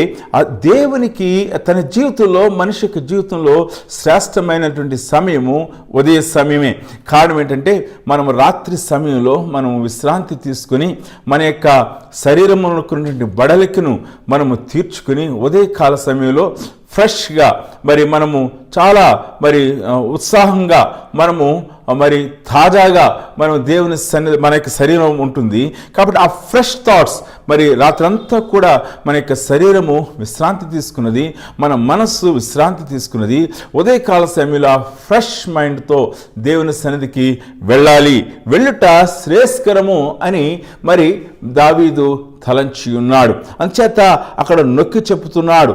దేవునికి తన జీవితంలో, మనిషి యొక్క జీవితంలో శ్రేష్టమైనటువంటి సమయము ఉదయ సమయమే. కారణం ఏంటంటే మనము రాత్రి సమయంలో మనము విశ్రాంతి తీసుకుని మన యొక్క శరీరంలో ఉన్నటువంటి బడలికను మనము తీర్చుకుని ఉదయకాల సమయంలో ఫ్రెష్గా మరి మనము చాలా మరి ఉత్సాహంగా మనము మరి తాజాగా మనం దేవుని సన్నిధి మన యొక్క శరీరం ఉంటుంది. కాబట్టి ఆ ఫ్రెష్ థాట్స్, మరి రాత్రంతా కూడా మన యొక్క శరీరము విశ్రాంతి తీసుకున్నది, మన మనస్సు విశ్రాంతి తీసుకున్నది. ఉదయకాల సమయంలో ఆ ఫ్రెష్ మైండ్తో దేవుని సన్నిధికి వెళ్ళాలి. వెళ్ళుట శ్రేయస్కరము అని మరి దావీదు తలంచి ఉన్నాడు. అంచేత అక్కడ నొక్కి చెప్తున్నాడు.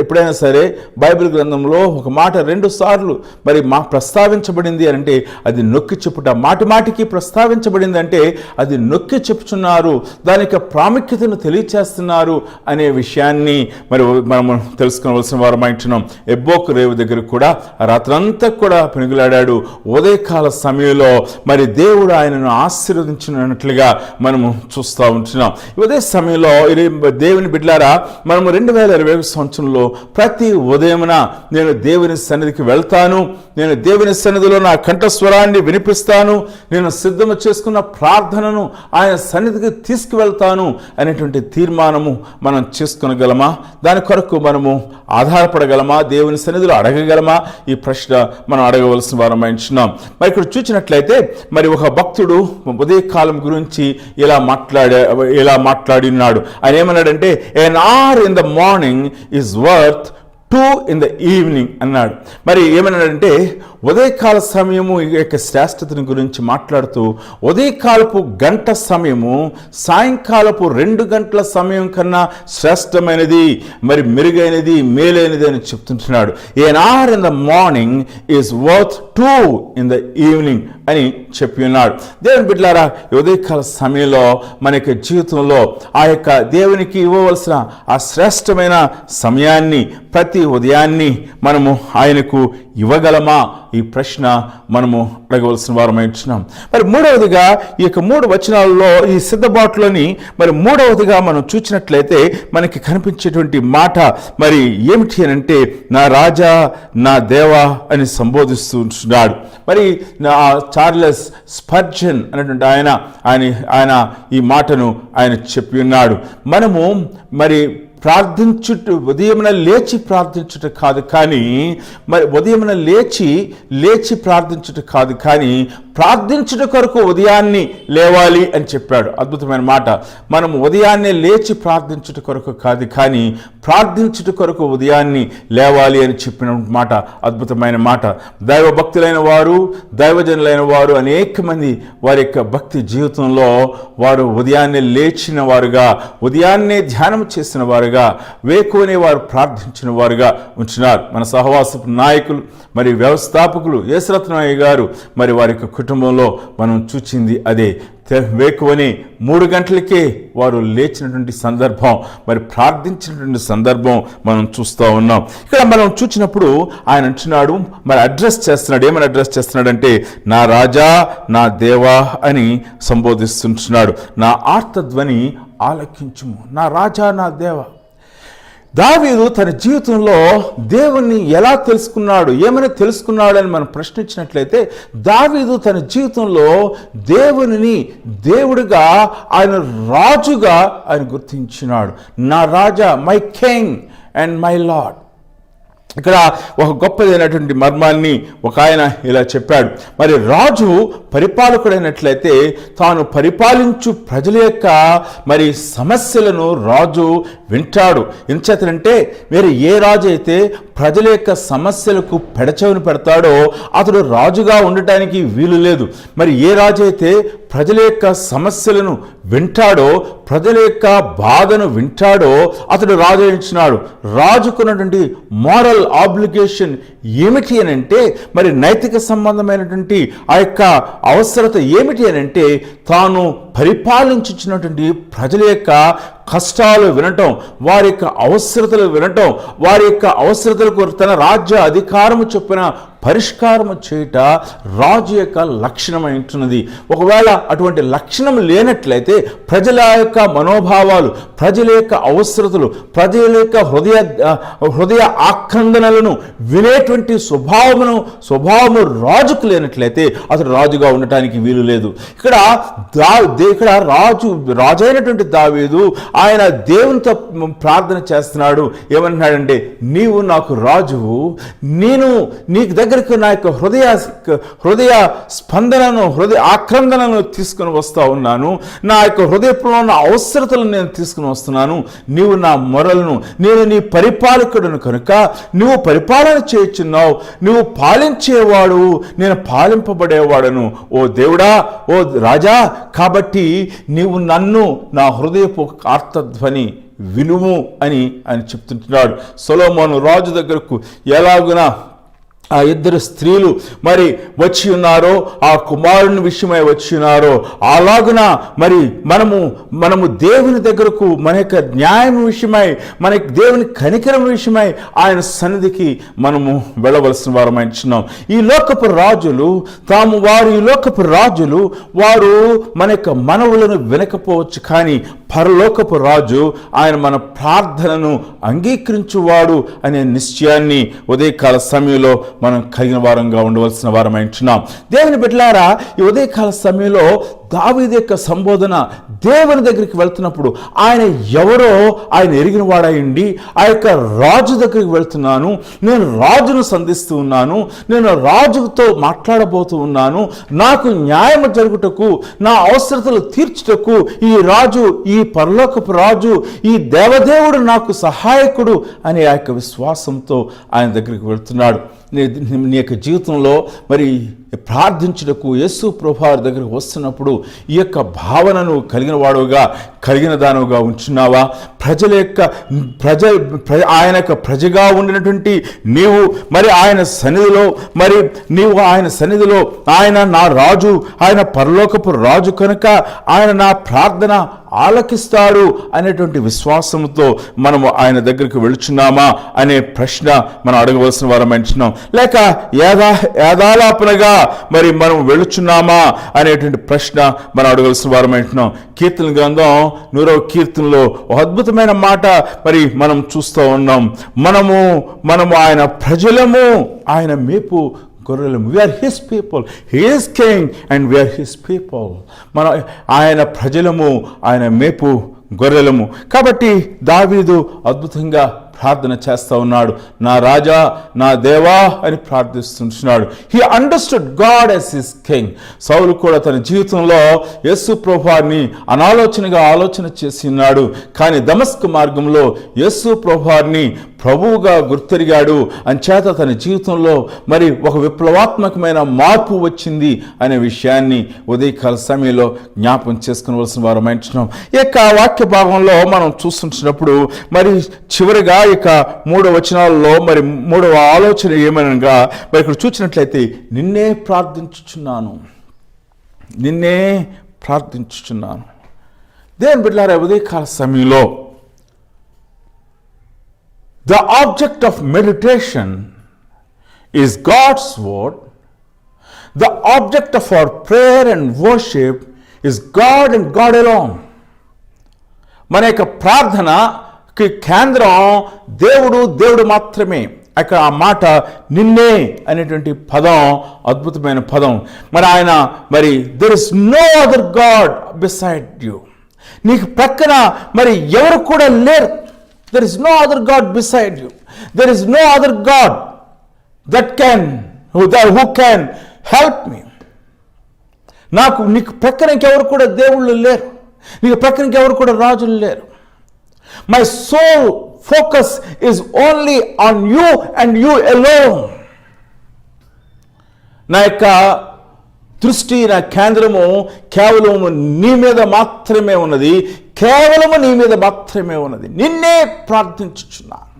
ఎప్పుడైనా సరే బైబిల్ గ్రంథంలో ఒక మాట 2 సార్లు మరి ప్రస్తావించబడింది అని అంటే అది నొక్కి చెప్పుట. మాటికి ప్రస్తావించబడింది అంటే అది నొక్కి చెప్పుచున్నారు, దానికి ప్రాముఖ్యతను తెలియచేస్తున్నారు అనే విషయాన్ని మరి మనం తెలుసుకోవలసిన వారమై ఉంటున్నాం. ఎబ్బోకు రేవు దగ్గర కూడా రాత్రంతా కూడా పెనుగులాడాడు. ఉదయకాల సమయంలో మరి దేవుడు ఆయనను ఆశీర్వదించినట్లుగా మనము చూస్తూ ఉంటున్నాం. ఉదయ సమయంలో దేవుని బిడ్డలారా, మనము 2020 సంవత్సరంలో ప్రతి ఉదయమున నేను దేవుని సన్నిధికి వెళ్తాను, నేను దేవుని సన్నిధిలో నా కంఠస్వరాన్ని వినిపిస్తాను, నేను సిద్ధము చేసుకున్న ప్రార్థనను ఆయన సన్నిధికి తీసుకువెళ్తాను అనేటువంటి తీర్మానము మనం చేసుకొనగలమా? దాని కొరకు మనము ఆధారపడగలమా? దేవుని సన్నిధిలో అడగగలమా? ఈ ప్రశ్న మనం అడగవలసిన వారమై ఉంటున్నాం. మరి ఇక్కడ చూసినట్లయితే మరి ఒక భక్తుడు ఉదయకాలం గురించి ఇలా మాట్లాడినాడు. ఆయన ఏమన్నాడంటే, an hour in the morning is worth 2 in the evening అన్నాడు. మరి ఏమన్నాడంటే ఉదయకాల సమయము యొక్క శ్రేష్టతని గురించి మాట్లాడుతూ ఉదయకాలపు గంట సమయము సాయంకాలపు 2 గంటల సమయం కన్నా శ్రేష్టమైనది, మరి మెరుగైనది, మేలైనది అని చెప్తుంటున్నాడు. an hour in the morning is worth 2 in the evening అని చెప్పి ఉన్నాడు. దేవుని బిడ్డలారా, ఉదయకాల సమయంలో మన యొక్క జీవితంలో ఆ యొక్క దేవునికి ఇవ్వవలసిన ఆ శ్రేష్టమైన సమయాన్ని ప్రతి ఉదయాన్ని మనము ఆయనకు ఇవ్వగలమా? ఈ ప్రశ్న మనము అడగవలసిన వారమై ఉంటున్నాం. మరి మూడవదిగా ఈ యొక్క 3 వచనాలలో ఈ సిద్ధబాటులోని మరి మూడవదిగా మనం చూసినట్లయితే మనకి కనిపించేటువంటి మాట మరి ఏమిటి అని అంటే, నా రాజా, నా దేవా అని సంబోధిస్తూ ఉంటున్నాడు. మరి చార్లెస్ స్పర్జన్ అనేటువంటి ఆయన ఈ మాటను ఆయన చెప్పి ఉన్నాడు. మనము మరి ఉదయమున లేచి ప్రార్థించుట కాదు కానీ ఉదయమున లేచి ప్రార్థించుట కాదు కానీ ప్రార్థించుట కొరకు ఉదయాన్ని లేవాలి అని చెప్పాడు. అద్భుతమైన మాట. మనం ఉదయాన్నే లేచి ప్రార్థించుట కొరకు కాదు కానీ ప్రార్థించుట కొరకు ఉదయాన్ని లేవాలి అని చెప్పిన మాట అద్భుతమైన మాట. దైవ భక్తులైన వారు, దైవజనులైన వారు అనేక మంది వారి యొక్క భక్తి జీవితంలో వారు ఉదయాన్నే లేచిన వారుగా, ఉదయాన్నే ధ్యానం చేసిన వారుగా, వేకువనే వారు ప్రార్థించిన వారుగా ఉంటున్నారు. మన సహవాసపు నాయకులు మరి వ్యవస్థాపకులు యేసరత్నయ్య గారు మరి వారి యొక్క కుటుంబంలో మనం చూచింది అదే. వేకువని 3 గంటలకే వారు లేచినటువంటి సందర్భం, మరి ప్రార్థించినటువంటి సందర్భం మనం చూస్తూ ఉన్నాం. ఇక్కడ మనం చూసినప్పుడు ఆయన అంటున్నాడు, మరి అడ్రస్ చేస్తున్నాడు. ఏమని అడ్రస్ చేస్తున్నాడంటే, నా రాజా, నా దేవా అని సంబోధిస్తుంటున్నాడు. నా ఆర్తధ్వని ఆలకించుము. నా రాజా, నా దేవా. దావీదు తన జీవితంలో దేవుణ్ణి ఎలా తెలుసుకున్నాడు, ఏమైనా తెలుసుకున్నాడు అని మనం ప్రశ్నించినట్లయితే, దావీదు తన జీవితంలో దేవునిని దేవుడిగా, ఆయన రాజుగా ఆయన గుర్తించినాడు. నా రాజా, my king and my lord. ఇక్కడ ఒక గొప్పదైనటువంటి మర్మాన్ని ఒక ఆయన ఇలా చెప్పాడు. మరి రాజు పరిపాలకుడైనట్లయితే తాను పరిపాలించు ప్రజల యొక్క మరి సమస్యలను రాజు వింటాడు. ఎంచేతనంటే మరి ఏ రాజు అయితే ప్రజల యొక్క సమస్యలకు పెడచెవిని పెడతాడో అతడు రాజుగా ఉండటానికి వీలు లేదు. మరి ఏ రాజు అయితే ప్రజల యొక్క సమస్యలను వింటాడో, ప్రజల యొక్క బాధను వింటాడో అతడు రాజు ఇచ్చినాడు. రాజుకున్నటువంటి మోరల్ ఆబ్లిగేషన్ ఏమిటి అని అంటే, మరి నైతిక సంబంధమైనటువంటి ఆ యొక్క అవసరత ఏమిటి అని అంటే, తాను పరిపాలించుచున్నటువంటి ప్రజల యొక్క కష్టాలు వినటం, వారి యొక్క అవసరతలు వినటం, వారి యొక్క అవసరతలకు తన రాజ్య అధికారము చొప్పున పరిష్కారము చేయుట రాజు యొక్క లక్షణమై ఉంటున్నది. ఒకవేళ అటువంటి లక్షణం లేనట్లయితే ప్రజల యొక్క మనోభావాలు, ప్రజల యొక్క అవసరతలు, ప్రజల యొక్క హృదయ ఆక్రందనలను వినేటువంటి స్వభావము రాజుకు లేనట్లయితే అతడు రాజుగా ఉండటానికి వీలు లేదు. ఇక్కడ రాజైనటువంటి దావీదు ఆయన దేవునితో ప్రార్థన చేస్తున్నాడు. ఏమంటున్నాడంటే, నీవు నాకు రాజువు, నేను నీకు దగ్గర దగ్గరికి నా యొక్క హృదయ స్పందనను, హృదయ ఆక్రందనను తీసుకుని వస్తూ ఉన్నాను. నా యొక్క హృదయంలో ఉన్న అవసరతలను నేను తీసుకుని వస్తున్నాను. నీవు నా మొరలను, నేను నీ పరిపాలకుడును కనుక నువ్వు పరిపాలన చేయుచున్నావు. నువ్వు పాలించేవాడు, నేను పాలింపబడేవాడను. ఓ దేవుడా, ఓ రాజా, కాబట్టి నీవు నన్ను నా హృదయపు ఆర్తధ్వని వినుము అని ఆయన చెప్తుంటున్నాడు. సొలొమోను రాజు దగ్గరకు ఎలాగున ఆ ఇద్దరు స్త్రీలు మరి వచ్చి ఉన్నారో, ఆ కుమారుని విషయమై వచ్చి ఉన్నారో, అలాగున మరి మనము దేవుని దగ్గరకు మన యొక్క న్యాయం విషయమై, మన దేవుని కనికరం విషయమై ఆయన సన్నిధికి మనము వెళ్ళవలసిన వారమై ఉంటున్నాం. ఈ లోకపు రాజులు వారు మన యొక్క మనవులను వినకపోవచ్చు, కానీ పరలోకపు రాజు ఆయన మన ప్రార్థనను అంగీకరించువాడు అనే నిశ్చయాన్ని ఉదయకాల సమయంలో మనం కలిగిన వారంగా ఉండవలసిన వారమై ఉంటున్నాం. దేవుని బిడ్డలారా, ఈ ఉదయకాల సమయంలో దావీదు యొక్క సంబోధన దేవుని దగ్గరికి వెళ్తున్నప్పుడు ఆయన ఎవరో ఆయన ఎరిగిన వాడయండి. ఆ యొక్క రాజు దగ్గరికి వెళ్తున్నాను, నేను రాజును సంధిస్తూ ఉన్నాను, నేను రాజుతో మాట్లాడబోతూ ఉన్నాను, నాకు న్యాయం జరుగుటకు, నా అవసరతలు తీర్చుటకు ఈ రాజు, ఈ పరలోకపు రాజు, ఈ దేవదేవుడు నాకు సహాయకుడు అనే ఆ యొక్క విశ్వాసంతో ఆయన దగ్గరికి వెళ్తున్నాడు. నీ యొక్క జీవితంలో మరి ప్రార్థించుటకు యేసు ప్రభువారి దగ్గరికి వస్తున్నప్పుడు ఈ యొక్క భావనను కలిగిన వాడుగా, కలిగిన దానుగా ఉంచున్నావా? ఆయన యొక్క ప్రజగా ఉండినటువంటి నీవు మరి ఆయన సన్నిధిలో ఆయన నా రాజు, ఆయన పరలోకపు రాజు కనుక ఆయన నా ప్రార్థన ఆలకిస్తాడు అనేటువంటి విశ్వాసంతో మనము ఆయన దగ్గరికి వెళుచున్నామా అనే ప్రశ్న మనం అడగవలసిన వారం అంటున్నాం. లేక యాదాలాపనగా మరి మనం వెళుచున్నామా అనేటువంటి ప్రశ్న మనం అడగవలసిన వారం అంటున్నాం. కీర్తన గ్రంథం 100వ కీర్తనలో ఒక అద్భుతమైన మాట మరి మనం చూస్తూ ఉన్నాం. మనము ఆయన ప్రజలము, ఆయన మేపు గొర్రెలము. We are his people, he is king and we are his people. మనం ఆయన ప్రజలము, ఆయన మేపు గొర్రెలము. కాబట్టి దావీదు అద్భుతంగా ప్రార్థన చేస్తూ ఉన్నాడు. నా రాజా, నా దేవా అని ప్రార్థిస్తున్నాడు. He understood God as his king. Saul కూడా తన జీవితంలో యేసు ప్రభువారిని అనాలోచనగా ఆలోచన చేసి ఉన్నాడు, కానీ దమస్కు మార్గంలో యేసు ప్రభువారిని ప్రభువుగా గుర్తెరిగాడు. అంచేత తన జీవితంలో మరి ఒక విప్లవాత్మకమైన మార్పు వచ్చింది అనే విషయాన్ని ఉదయకాల సమయంలో జ్ఞాపకం చేసుకునవలసిన వారం అంటున్నాం. ఈ యొక్క వాక్య భాగంలో మనం చూస్తుంటున్నప్పుడు మరి చివరిగా ఇక 3వ వచనాల్లో మరి 3వ ఆలోచన ఏమనగా, మరి ఇక్కడ చూసినట్లయితే నిన్నే ప్రార్థించుచున్నాను. దేవుని బిడ్డలారా, ఉదయకాల సమయంలో the object of meditation is God's word. The object of our prayer and worship is God and God alone. మన యొక్క ప్రార్థనకి కేంద్రం దేవుడు మాత్రమే. అక్కడ ఆ మాట నిన్నే అనేటువంటి పదం అద్భుతమైన పదం. మరి there is no other God beside you. నీకు ప్రక్కన మరి ఎవరు కూడా లేరు. There is no other God beside you. There is no other God who can help me. నీకు ప్రక్కన ఇంకెవరు కూడా దేవుళ్ళు లేరు, నీకు ప్రక్కన ఇంకెవరు కూడా రాజులు లేరు. My sole focus is only on you and you alone. నా యొక్క దృష్టి, నా కేంద్రము కేవలము నీ మీద మాత్రమే ఉన్నది, కేవలము నీ మీద మాత్రమే ఉన్నది. నిన్నే ప్రార్థించుచున్నాను.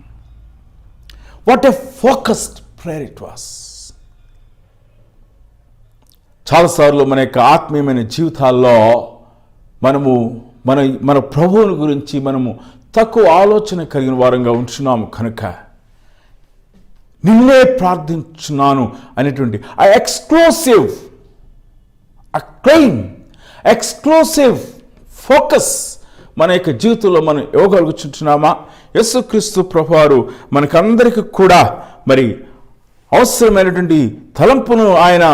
What a focused prayer it was. చాలాసార్లు మన యొక్క ఆత్మీయమైన జీవితాల్లో మన ప్రభువుని గురించి మనము తక్కువ ఆలోచన కలిగిన వారంగా ఉంటున్నాము కనుక నిన్నే ప్రార్థించున్నాను అనేటువంటి ఆ ఎక్స్క్లూసివ్ ఫోకస్ మన యొక్క జీవితంలో మనం ఇవ్వగలుగుచుంటున్నామా? యేసుక్రీస్తు ప్రభువారు మనకందరికీ కూడా మరి అవసరమైనటువంటి తలంపును ఆయన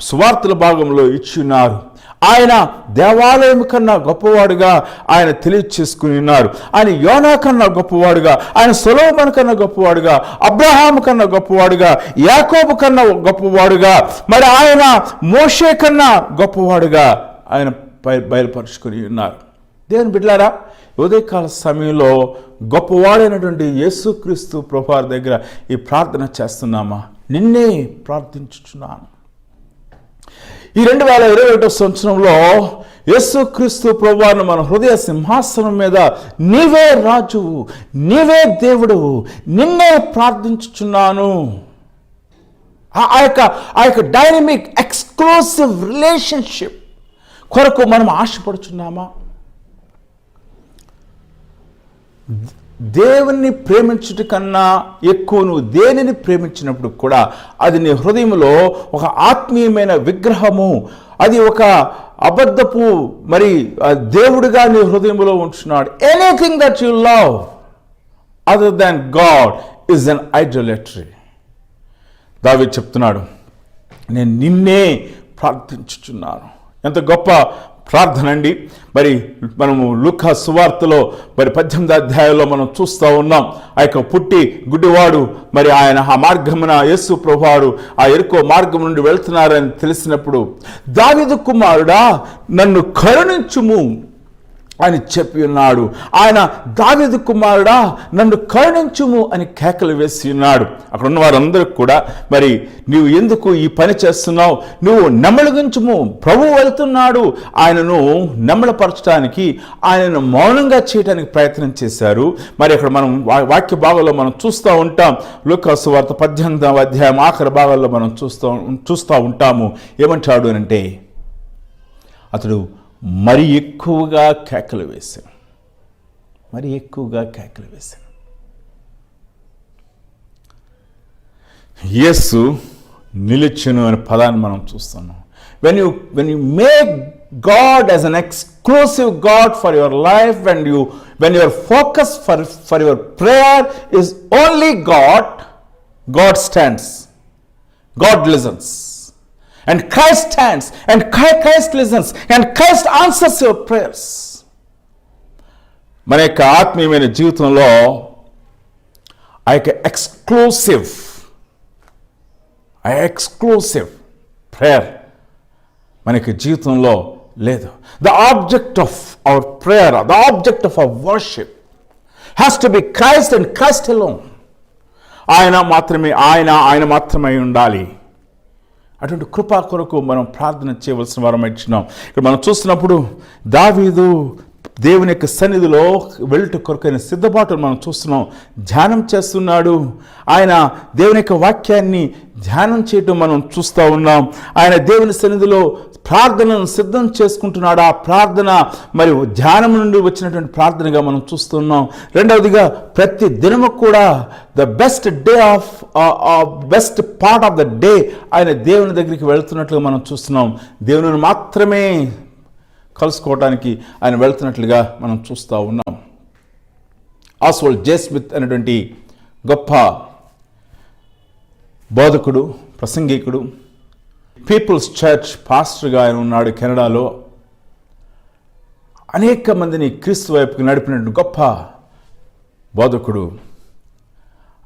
సువార్తల భాగంలో ఇచ్చి ఉన్నారు. ఆయన దేవాలయం కన్నా గొప్పవాడుగా ఆయన తెలియచేసుకుని ఉన్నారు. ఆయన యోనా కన్నా గొప్పవాడుగా, ఆయన సొలొమోను కన్నా గొప్పవాడుగా, అబ్రహాము కన్నా గొప్పవాడుగా, యాకోబు కన్నా గొప్పవాడుగా, మరి ఆయన మోషే కన్నా గొప్పవాడుగా ఆయన బయలుపరుచుకుని ఉన్నారు. దేవుని బిడ్డలారా, ఉదయకాల సమయంలో గొప్పవాడైనటువంటి యేసుక్రీస్తు ప్రభువారి దగ్గర ఈ ప్రార్థన చేస్తున్నామా? నిన్నే ప్రార్థించుచున్నాను. ఈ 2021 సంవత్సరంలో యేసుక్రీస్తు ప్రభువారిని మన హృదయ సింహాసనం మీద నీవే రాజువు, నీవే దేవుడు, నిన్నే ప్రార్థించుచున్నాను. ఆ యొక్క డైనమిక్ ఎక్స్క్లూసివ్ రిలేషన్షిప్ కొరకు మనం ఆశపడుచున్నామా? దేవుణ్ణి ప్రేమించుట కన్నా ఎక్కువ నువ్వు దేనిని ప్రేమించినప్పుడు కూడా అది నీ హృదయంలో ఒక ఆత్మీయమైన విగ్రహము, అది ఒక అబద్ధపు మరి దేవుడిగా నీ హృదయంలో ఉంటున్నాడు. Anything that you love other than God is an idolatry. David చెప్తున్నాడు, నేను నిన్నే ప్రార్థించుచున్నాను. ఎంత గొప్ప ప్రార్థన అండి. మరి మనము లూకా సువార్తలో మరి 18వ అధ్యాయంలో మనం చూస్తూ ఉన్నాం. ఆ యొక్క పుట్టి గుడ్డివాడు మరి ఆయన ఆ మార్గమున యేసు ప్రభువారు ఆ ఎరుకో మార్గం నుండి వెళ్తున్నారని తెలిసినప్పుడు, దావీదు కుమారుడా నన్ను కరుణించుము అని చెప్పి ఉన్నాడు. ఆయన దావీదు కుమారుడా నన్ను కరుణించుము అని కేకలు వేసి ఉన్నాడు. అక్కడ ఉన్న వారందరూ కూడా, మరి నీవు ఎందుకు ఈ పని చేస్తున్నావు, నువ్వు నెమ్మళగించుము, ప్రభువు వెళ్తున్నాడు, ఆయనను నెమ్మళపరచడానికి, ఆయనను మౌనంగా చేయడానికి ప్రయత్నం చేశారు. మరి అక్కడ మనం వాక్య భాగంలో మనం చూస్తూ ఉంటాం. లూకా సువార్త 18వ అధ్యాయం ఆఖరి భాగాల్లో మనం చూస్తూ ఉంటాము. ఏమంటాడు అంటే, అతడు మరి ఎక్కువగా కేకలు వేశాను, మరి ఎక్కువగా కేకలు వేశాను. యేసు నిలిచెను అనే పదాన్ని మనం చూస్తున్నాం. when you make God as an exclusive God for your life, when your focus for your prayer is only God stands, God listens. And Christ stands, and Christ listens, and Christ answers your prayers. మన యొక్క ఆత్మీయమైన జీవితంలో ఆ యొక్క ఎక్స్క్లూసివ్ ప్రేయర్ మనకి జీవితంలో లేదు. The object of our prayer, the object of our worship has to be Christ and Christ alone. ఆయన మాత్రమే ఉండాలి. అటువంటి కృపా కొరకు మనం ప్రార్థన చేయవలసిన వారం ఇచ్చినాం. ఇక్కడ మనం చూస్తున్నప్పుడు దావీదు దేవుని యొక్క సన్నిధిలో వెళ్ళుట కొరకైన సిద్ధపాటును మనం చూస్తున్నాం. ధ్యానం చేస్తున్నాడు. ఆయన దేవుని యొక్క వాక్యాన్ని ధ్యానం చేయటం మనం చూస్తూ ఉన్నాం. ఆయన దేవుని సన్నిధిలో ప్రార్థనను సిద్ధం చేసుకుంటున్నాడు. ఆ ప్రార్థన మరి ధ్యానం నుండి వచ్చినటువంటి ప్రార్థనగా మనం చూస్తున్నాం. రెండవదిగా ప్రతి దినము కూడా the best part of the day ఆయన దేవుని దగ్గరికి వెళ్తున్నట్లుగా మనం చూస్తున్నాం. దేవుని మాత్రమే కలుసుకోవడానికి ఆయన వెళ్తున్నట్లుగా మనం చూస్తూ ఉన్నాం. ఆస్వాల్డ్ జే స్మిత్ అనేటువంటి గొప్ప బోధకుడు, ప్రసంగికుడు, పీపుల్స్ చర్చ్ పాస్టర్గా ఆయన ఉన్నాడు కెనడాలో. అనేక మందిని క్రీస్తు వైపుకి నడిపినటువంటి గొప్ప బోధకుడు.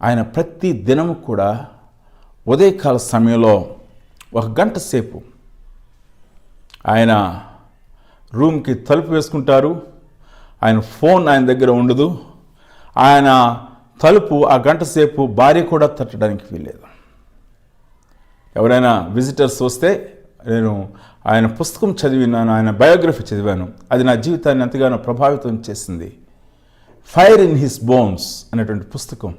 ఆయన ప్రతి దినము కూడా ఉదయకాల సమయంలో 1 గంట సేపు ఆయన రూమ్కి తలుపు వేసుకుంటారు. ఆయన ఫోన్ ఆయన దగ్గర ఉండదు. ఆయన తలుపు ఆ గంట సేపు భార్య కూడా తట్టడానికి వీల్లేదు. ఎవరైనా విజిటర్స్ వస్తే, నేను ఆయన పుస్తకం చదివినాను, ఆయన బయోగ్రఫీ చదివాను, అది నా జీవితాన్ని ఎంతగానో ప్రభావితం చేసింది. ఫైర్ ఇన్ హిస్ బోన్స్ అనేటువంటి పుస్తకం.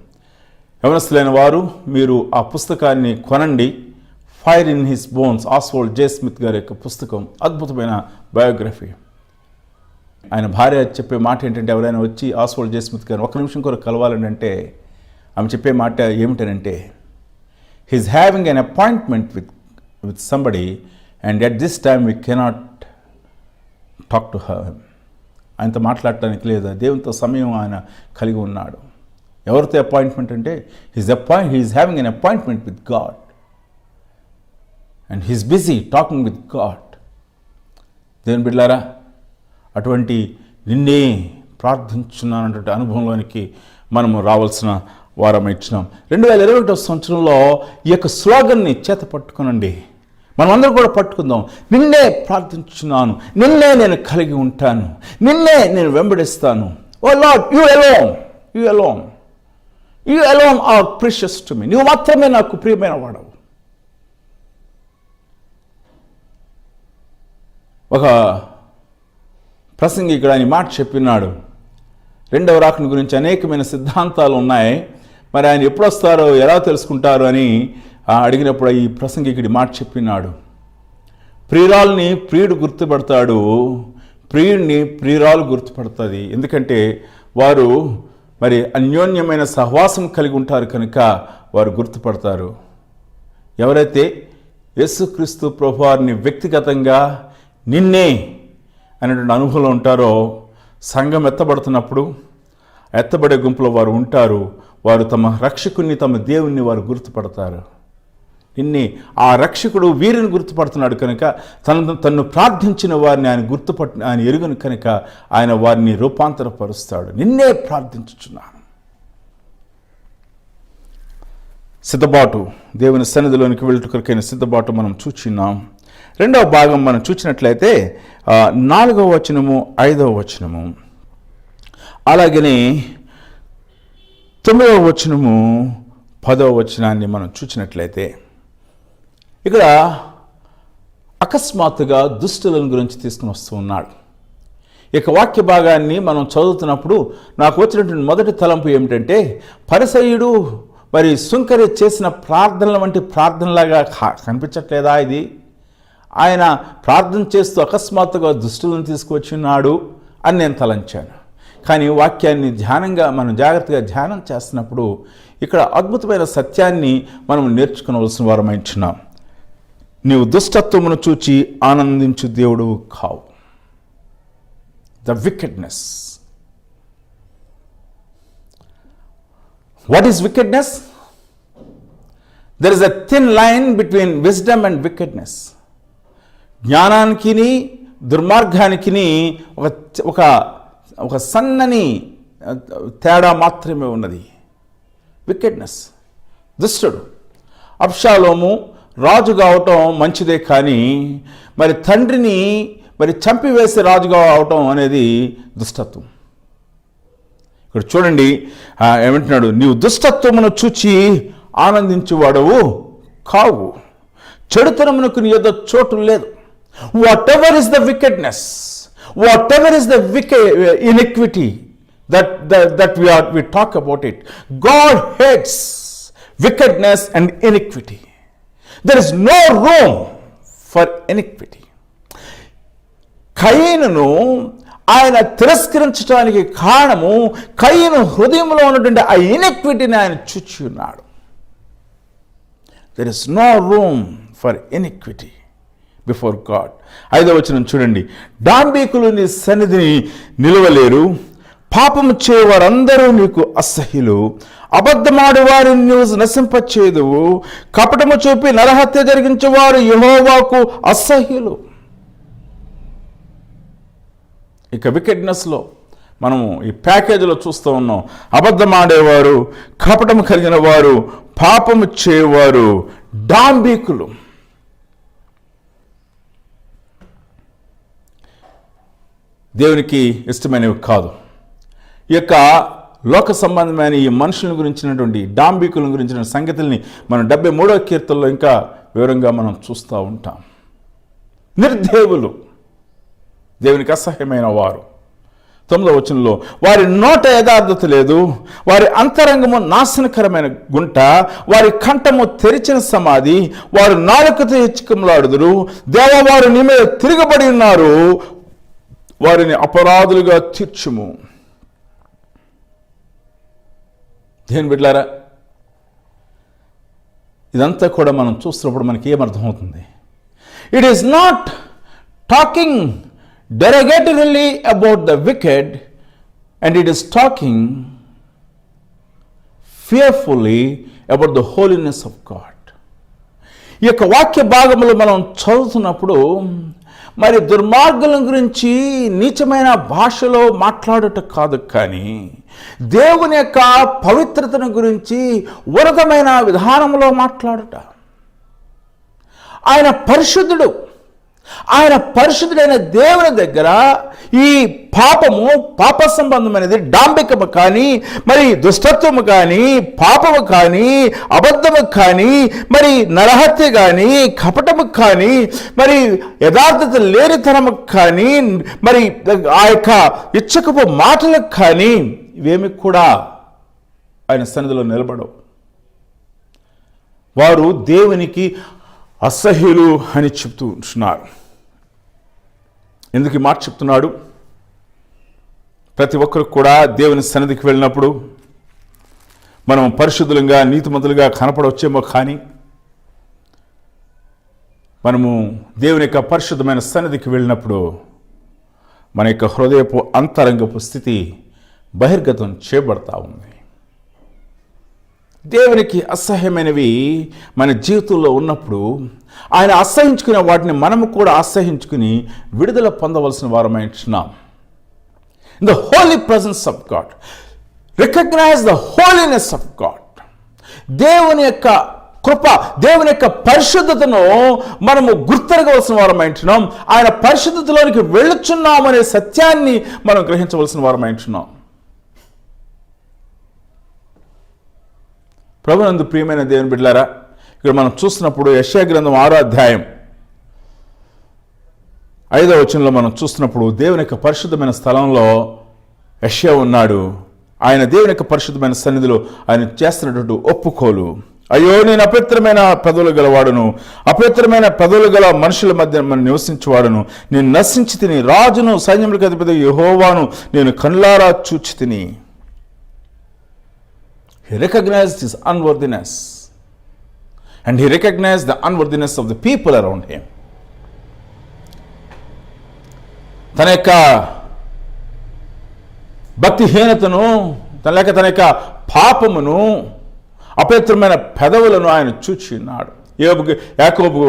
యవనస్తులైన వారు మీరు ఆ పుస్తకాన్ని కొనండి. Fire in his bones, Oswald J Smith గారి యొక్క పుస్తకం, అద్భుతమైన బయోగ్రఫీ. ఆయన భార్య చెప్పే మాట ఏంటంటే, ఎవరైనా వచ్చి ఆస్వాల్డ్ జే స్మిత్ గారు 1 నిమిషం కొరకు కలవాలని అంటే ఆమె చెప్పే మాట ఏమిటనంటే, he's having an appointment with somebody and at this time we cannot talk to her. ఆయనతో మాట్లాడటానికి లేదా, దేవునితో సమయం ఆయన కలిగి ఉన్నాడు. ఎవరితో అపాయింట్మెంట్ అంటే, he's having an appointment with God and he's busy talking with God. దేవుని బిడ్డలారా, అటువంటి నిన్నే ప్రార్థించున్నానటువంటి అనుభవంలోనికి మనము రావాల్సిన వారం ఇచ్చినాం. 2021 సంవత్సరంలో ఈ యొక్క స్లోగన్ని చేత పట్టుకునండి. మనమందరం కూడా పట్టుకుందాం. నిన్నే ప్రార్థించున్నాను, నిన్నే నేను కలిగి ఉంటాను, నిన్నే నేను వెంబడిస్తాను. O lord, you alone, you alone, you alone are precious to me. నువ్వు మాత్రమే నాకు ప్రియమైన వాడవు. ఒక ప్రసంగికుడు ఆయన మాట చెప్పినాడు. రెండవ రాకడ గురించి అనేకమైన సిద్ధాంతాలు ఉన్నాయి. మరి ఆయన ఎప్పుడు వస్తారో ఎలా తెలుసుకుంటారు అని అడిగినప్పుడు ఈ ప్రసంగికుడి మాట చెప్పినాడు. ప్రియురాల్ని ప్రియుడు గుర్తుపడతాడు, ప్రియుడిని ప్రియురాలు గుర్తుపడుతుంది. ఎందుకంటే వారు మరి అన్యోన్యమైన సహవాసం కలిగి ఉంటారు కనుక వారు గుర్తుపడతారు. ఎవరైతే యేసుక్రీస్తు ప్రభువారిని వ్యక్తిగతంగా నిన్నే అనేటువంటి అనుభవంలో ఉంటారో, సంఘం ఎత్తబడుతున్నప్పుడు ఎత్తబడే గుంపులో వారు ఉంటారు. వారు తమ రక్షకుని, తమ దేవుణ్ణి వారు గుర్తుపడతారు. నిన్నే ఆ రక్షకుడు వీరిని గుర్తుపడుతున్నాడు కనుక తను ప్రార్థించిన వారిని ఆయన ఎరుగను కనుక ఆయన వారిని రూపాంతరపరుస్తాడు. నిన్నే ప్రార్థించుచున్నాను. సిద్ధబాటు, దేవుని సన్నిధిలోనికి వెళ్ళుటకైన సిద్ధబాటు మనం చూచున్నాం. రెండవ భాగం మనం చూసినట్లయితే 4వ వచనము, 5వ వచనము, అలాగనే 9వ వచనము, 10వ వచనాన్ని మనం చూసినట్లయితే ఇక్కడ అకస్మాత్తుగా దుష్టులను గురించి తీసుకుని వస్తూ ఉన్నాడు. ఇక వాక్య భాగాన్ని మనం చదువుతున్నప్పుడు నాకు వచ్చినటువంటి మొదటి తలంపు ఏమిటంటే, పరిసయ్యుడు మరి సుంకరి చేసిన ప్రార్థనల వంటి ప్రార్థనలాగా కనిపించట్లేదా ఇది? ఆయన ప్రార్థన చేస్తూ అకస్మాత్తుగా దుష్టులను తీసుకువచ్చినాడు అని నేను తలంచాను. కానీ వాక్యాన్ని మనం జాగ్రత్తగా ధ్యానం చేస్తున్నప్పుడు ఇక్కడ అద్భుతమైన సత్యాన్ని మనం నేర్చుకునవలసిన వారమైంచున్నాం. నీవు దుష్టత్వమును చూచి ఆనందించు దేవుడు కావు. The wickedness. What is wickedness? There is a thin line between wisdom and wickedness. జ్ఞానానికి దుర్మార్గానికి ఒక సన్నని తేడా మాత్రమే ఉన్నది. వికెడ్నెస్, దుష్టుడు. అబ్షాలోము రాజు కావటం మంచిదే, కానీ మరి తండ్రిని చంపివేసి రాజుగా అవటం అనేది దుష్టత్వం. ఇక్కడ చూడండి ఏమంటున్నాడు, నీవు దుష్టత్వమును చూచి ఆనందించువాడవు కావు, చెడుతనమునకు నీ యొద్ద చోటు లేదు. Whatever is the wickedness, whatever is the iniquity that we talk about it, God hates wickedness and iniquity. There is no room for iniquity. కయీనును ఆయన తిరస్కరించడానికి కారణము కయీను హృదయంలో ఉన్నటువంటి ఆ ఇనిక్విటీని ఆయన చూచి ఉన్నాడు. There is no room for iniquity before God. 5వ వచనం చూడండి, డాంబికులు నీ సన్నిధిని నిలవలేరు, పాపము చేయవారందరూ నీకు అసహ్యులు, అబద్ధమాడు వారిని నువ్వు నశింపచేదువు, కపటము చూపి నరహత్య జరిగించేవారు యెహోవాకు అసహ్యులు. ఇక వికెడ్నెస్లో మనము ఈ ప్యాకేజీలో చూస్తూ ఉన్నాం. అబద్ధమాడేవారు, కపటము కలిగిన వారు, పాపము చేయవారు, డాంబికులు. దేవునికి ఇష్టమైనవి కాదు. ఈ యొక్క లోక సంబంధమైన ఈ మనుషుల గురించినటువంటి డాంబికుల గురించిన సంగతుల్ని మనం 73వ కీర్తనలో ఇంకా వివరంగా మనం చూస్తూ ఉంటాం. నిర్దేవులు, దేవునికి అసహ్యమైన వారు. 9వ వచనంలో, వారి నోట యథార్థత లేదు, వారి అంతరంగము నాశనకరమైన గుంట, వారి కంఠము తెరిచిన సమాధి, వారు నాలుకతో హెచ్చుకములాడుదురు, దేవ వారు నీ మీద తిరగబడి ఉన్నారు, వారిని అపరాధులుగా తీర్చుము. దేవుని బిడ్డలారా, ఇదంతా కూడా మనం చూస్తున్నప్పుడు మనకి ఏమర్థమవుతుంది? It is not talking derogatorily about the wicked, and it is talking fearfully about the holiness of God. ఈ యొక్క వాక్య భాగములు మనం చదువుతున్నప్పుడు మరి దుర్మార్గుల గురించి నీచమైన భాషలో మాట్లాడుట కాదు, కానీ దేవుని యొక్క పవిత్రతను గురించి ఉన్నతమైన విధానంలో మాట్లాడుట. ఆయన పరిశుద్ధుడు. ఆయన పరిశుద్ధుడైన దేవుని దగ్గర ఈ పాప సంబంధమైనది, డాంబికము కానీ, మరి దుష్టత్వము కానీ, పాపము కానీ, అబద్ధము కానీ, మరి నరహత్య కానీ, కపటము కానీ, మరి యథార్థత లేనితనము కానీ, మరి ఆ యొక్క ఇచ్చకపు మాటలకు కానీ ఇవేమి కూడా ఆయన సన్నిధిలో నిలబడవు. వారు దేవునికి అసహ్యులు అని చెప్తూ ఉంటున్నారు. ఎందుకు ఈ మాట చెప్తున్నాడు? ప్రతి ఒక్కరికి కూడా దేవుని సన్నిధికి వెళ్ళినప్పుడు మనం పరిశుద్ధులుగా, నీతిమంతులుగా కనపడవచ్చేమో, కానీ మనము దేవుని యొక్క పరిశుద్ధమైన సన్నిధికి వెళ్ళినప్పుడు మన యొక్క హృదయపు అంతరంగపు స్థితి బహిర్గతం చేయబడతా ఉంది. దేవునికి అసహ్యమైనవి మన జీవితంలో ఉన్నప్పుడు ఆయన అసహించుకునే వాటిని మనము కూడా అసహించుకుని విడుదల పొందవలసిన వారమై ఉంటున్నాం. In the holy presence of God, recognise the holiness of God. దేవుని యొక్క కృప, దేవుని యొక్క పరిశుద్ధతను మనము గుర్తెరగవలసిన వారమై ఉంటున్నాం. ఆయన పరిశుద్ధతలోనికి వెళ్ళుచున్నాం అనే సత్యాన్ని మనం గ్రహించవలసిన వారమై ఉంటున్నాం. ప్రభునందు ప్రియమైన దేవుని బిడ్డలారా, ఇక్కడ మనం చూస్తున్నప్పుడు యెషయా గ్రంథం 6వ అధ్యాయం 5వ వచనంలో మనం చూస్తున్నప్పుడు దేవుని యొక్క పరిశుద్ధమైన స్థలంలో యెషయా ఉన్నాడు. ఆయన దేవుని యొక్క పరిశుద్ధమైన సన్నిధిలో ఆయన చేస్తున్నటువంటి ఒప్పుకోలు, అయ్యో నేను అపవిత్రమైన పెదవులు గలవాడును, అపవిత్రమైన పెదవులు గల మనుషుల మధ్య మనం నివసించేవాడును, నేను నశించి తిని, రాజును సైన్యములకు అధిపతి యెహోవాను నేను కనులారా చూచి తిని. He recognized his unworthiness, and he recognized the unworthiness of the people around him. తన యొక్క భక్తిహీనతను, తన యొక్క పాపమును, అపవిత్రమైన పెదవులను ఆయన చూచి ఉన్నాడు. యాకోబు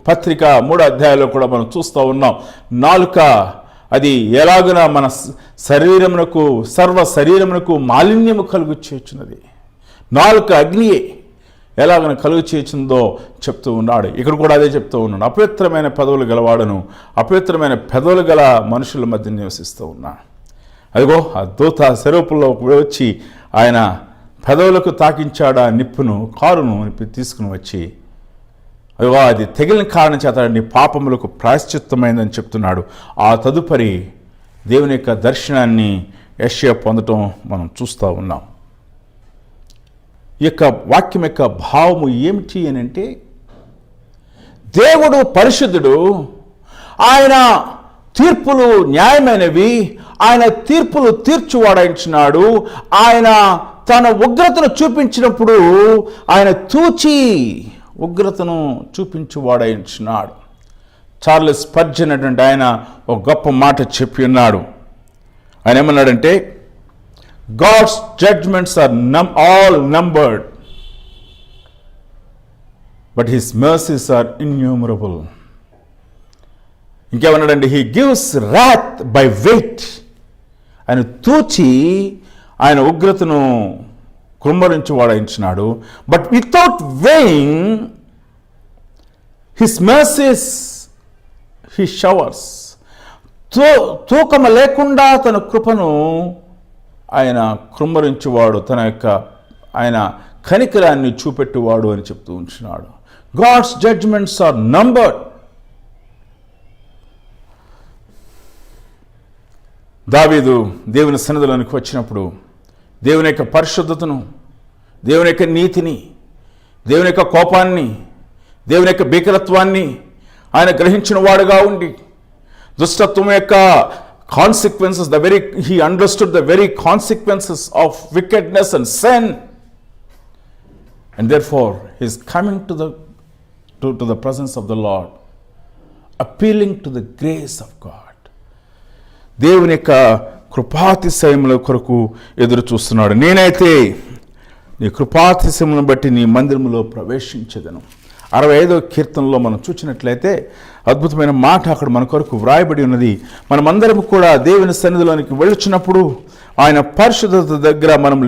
పత్రిక 3వ అధ్యాయంలో కూడా మనం చూస్తూ ఉన్నాం. నాలుక అది ఎలాగున మన శరీరమునకు, సర్వ శరీరమునకు మాలిన్యము కలుగు చేయుచున్నది. నాలుక అగ్నియే ఎలాగన కలుగు చేయించిందో చెప్తూ ఉన్నాడు. ఇక్కడ కూడా అదే చెప్తూ ఉన్నాడు. అపవిత్రమైన పెదవులు గలవాడను, అపవిత్రమైన పెదవులు గల మనుషుల మధ్య నివసిస్తూ ఉన్నాడు. అదిగో ఆ దూత శరూపంలో వచ్చి ఆయన పెదవులకు తాకించాడు ఆ నిప్పును, కారును తీసుకుని వచ్చి, అదిగో అది తెగిలిన కారణం చేత నీ పాపములకు ప్రాయశ్చిత్తమైందని చెప్తున్నాడు. ఆ తదుపరి దేవుని యొక్క దర్శనాన్ని యెషయా పొందటం మనం చూస్తూ ఉన్నాం. ఈ యొక్క వాక్యం యొక్క భావము ఏమిటి అని అంటే, దేవుడు పరిశుద్ధుడు, ఆయన తీర్పులు న్యాయమైనవి, ఆయన తీర్పులు తీర్చువాడాయించినాడు. ఆయన తన ఉగ్రతను చూపించినప్పుడు ఆయన తూచి ఉగ్రతను చూపించువాడాయించినాడు. చార్లెస్ స్పర్జన్ అటువంటి ఆయన ఒక గొప్ప మాట చెప్పి ఉన్నాడు. ఆయన ఏమన్నాడంటే, God's judgments are all numbered, but his mercies are innumerable. ఇంకేమన్నాడంటే, he gives wrath by weight. ఆయన తూచి ఆయన ఉగ్రతను కుమ్మరించి వాడించినాడు. But without weighing his mercies he showers. తూకము లేకుండా తన కృపను ఆయన కృమ్మరించువాడు, తన యొక్క ఆయన కనికరాన్ని చూపెట్టువాడు అని చెప్తూ ఉంటున్నాడు. God's judgements are numbered. దావీదు దేవుని సన్నిధిలోనికి వచ్చినప్పుడు దేవుని యొక్క పరిశుద్ధతను, దేవుని యొక్క నీతిని, దేవుని యొక్క కోపాన్ని, దేవుని యొక్క భీకరత్వాన్ని ఆయన గ్రహించిన వాడుగా ఉండి, దుష్టత్వం యొక్క consequences, he understood the very consequences of wickedness and sin, and therefore he is coming to the presence of the Lord, appealing to the grace of God. దేవుని యొక్క కృపాతిశయముల కొరకు ఎదురు చూస్తున్నాడు. నేనైతే నీ కృపాతిశయములను బట్టి నీ మందిరములో ప్రవేశించెదను. 65వ కీర్తనలో మనం చూసినట్లయితే అద్భుతమైన మాట అక్కడ మన కొరకు వ్రాయబడి ఉన్నది. మనమందరం కూడా దేవుని సన్నిధిలోనికి వెళ్ళుచున్నప్పుడు ఆయన పరిశుద్ధత దగ్గర మనం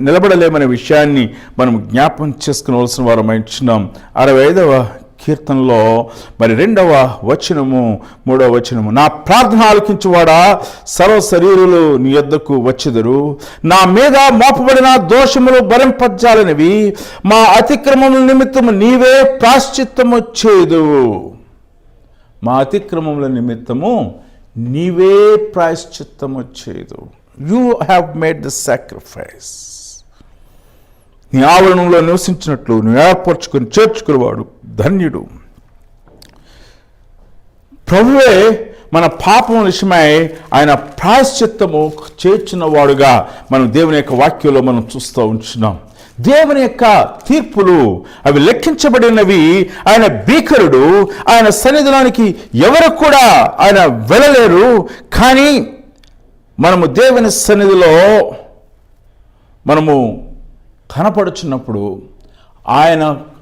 నిలబడలేమనే విషయాన్ని మనం జ్ఞాపకం చేసుకునవలసిన వారమై ఉంటున్నాం. 65వ కీర్తనలో మరి 2వ వచనము 3వ వచనము, నా ప్రార్థన ఆలకించువాడా సర్వ శరీరులు నీ యొద్దకు వచ్చెదరు, నా మీద మోపబడిన దోషములు భరింపజాలనివి, మా అతిక్రమముల నిమిత్తము నీవే ప్రాశ్చిత్తము చేదువు. మా అతిక్రమముల నిమిత్తము నీవే ప్రాశ్చిత్తము చేదువు. You have made the sacrifice. నీ ఆవరణంలో నివసించినట్లు నువ్వు ఏర్పరచుకొని చేర్చుకునేవాడు ధన్యుడు. ప్రభువే మన పాపం విషయమై ఆయన ప్రాయశ్చిత్తము చేర్చున్నవాడుగా మనం దేవుని యొక్క వాక్యంలో మనం చూస్తూ ఉంటున్నాం. దేవుని యొక్క తీర్పులు అవి లెక్కించబడినవి. ఆయన భీకరుడు, ఆయన సన్నిధిలోనికి ఎవరు కూడా ఆయన వెళ్ళలేరు. కానీ మనము దేవుని సన్నిధిలో మనము కనపడుచున్నప్పుడు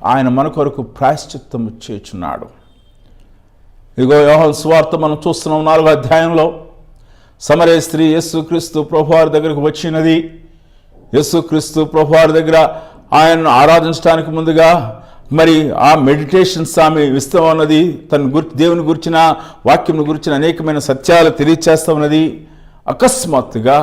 ఆయన మన కొరకు ప్రాయశ్చిత్తము చేయుచున్నాడు. ఇదిగో యోహాను సువార్త మనం చూస్తున్నాం 4వ అధ్యాయంలో సమరయ స్త్రీ యేసుక్రీస్తు ప్రభువారి దగ్గరకు వచ్చినది. యేసుక్రీస్తు ప్రభువారి దగ్గర ఆయనను ఆరాధించడానికి ముందుగా మరి ఆ మెడిటేషన్స్ ఆమె ఇస్తూ ఉన్నది. తన దేవుని గురించిన వాక్యం గురించిన అనేకమైన సత్యాలు తెలియచేస్తూ ఉన్నది. అకస్మాత్తుగా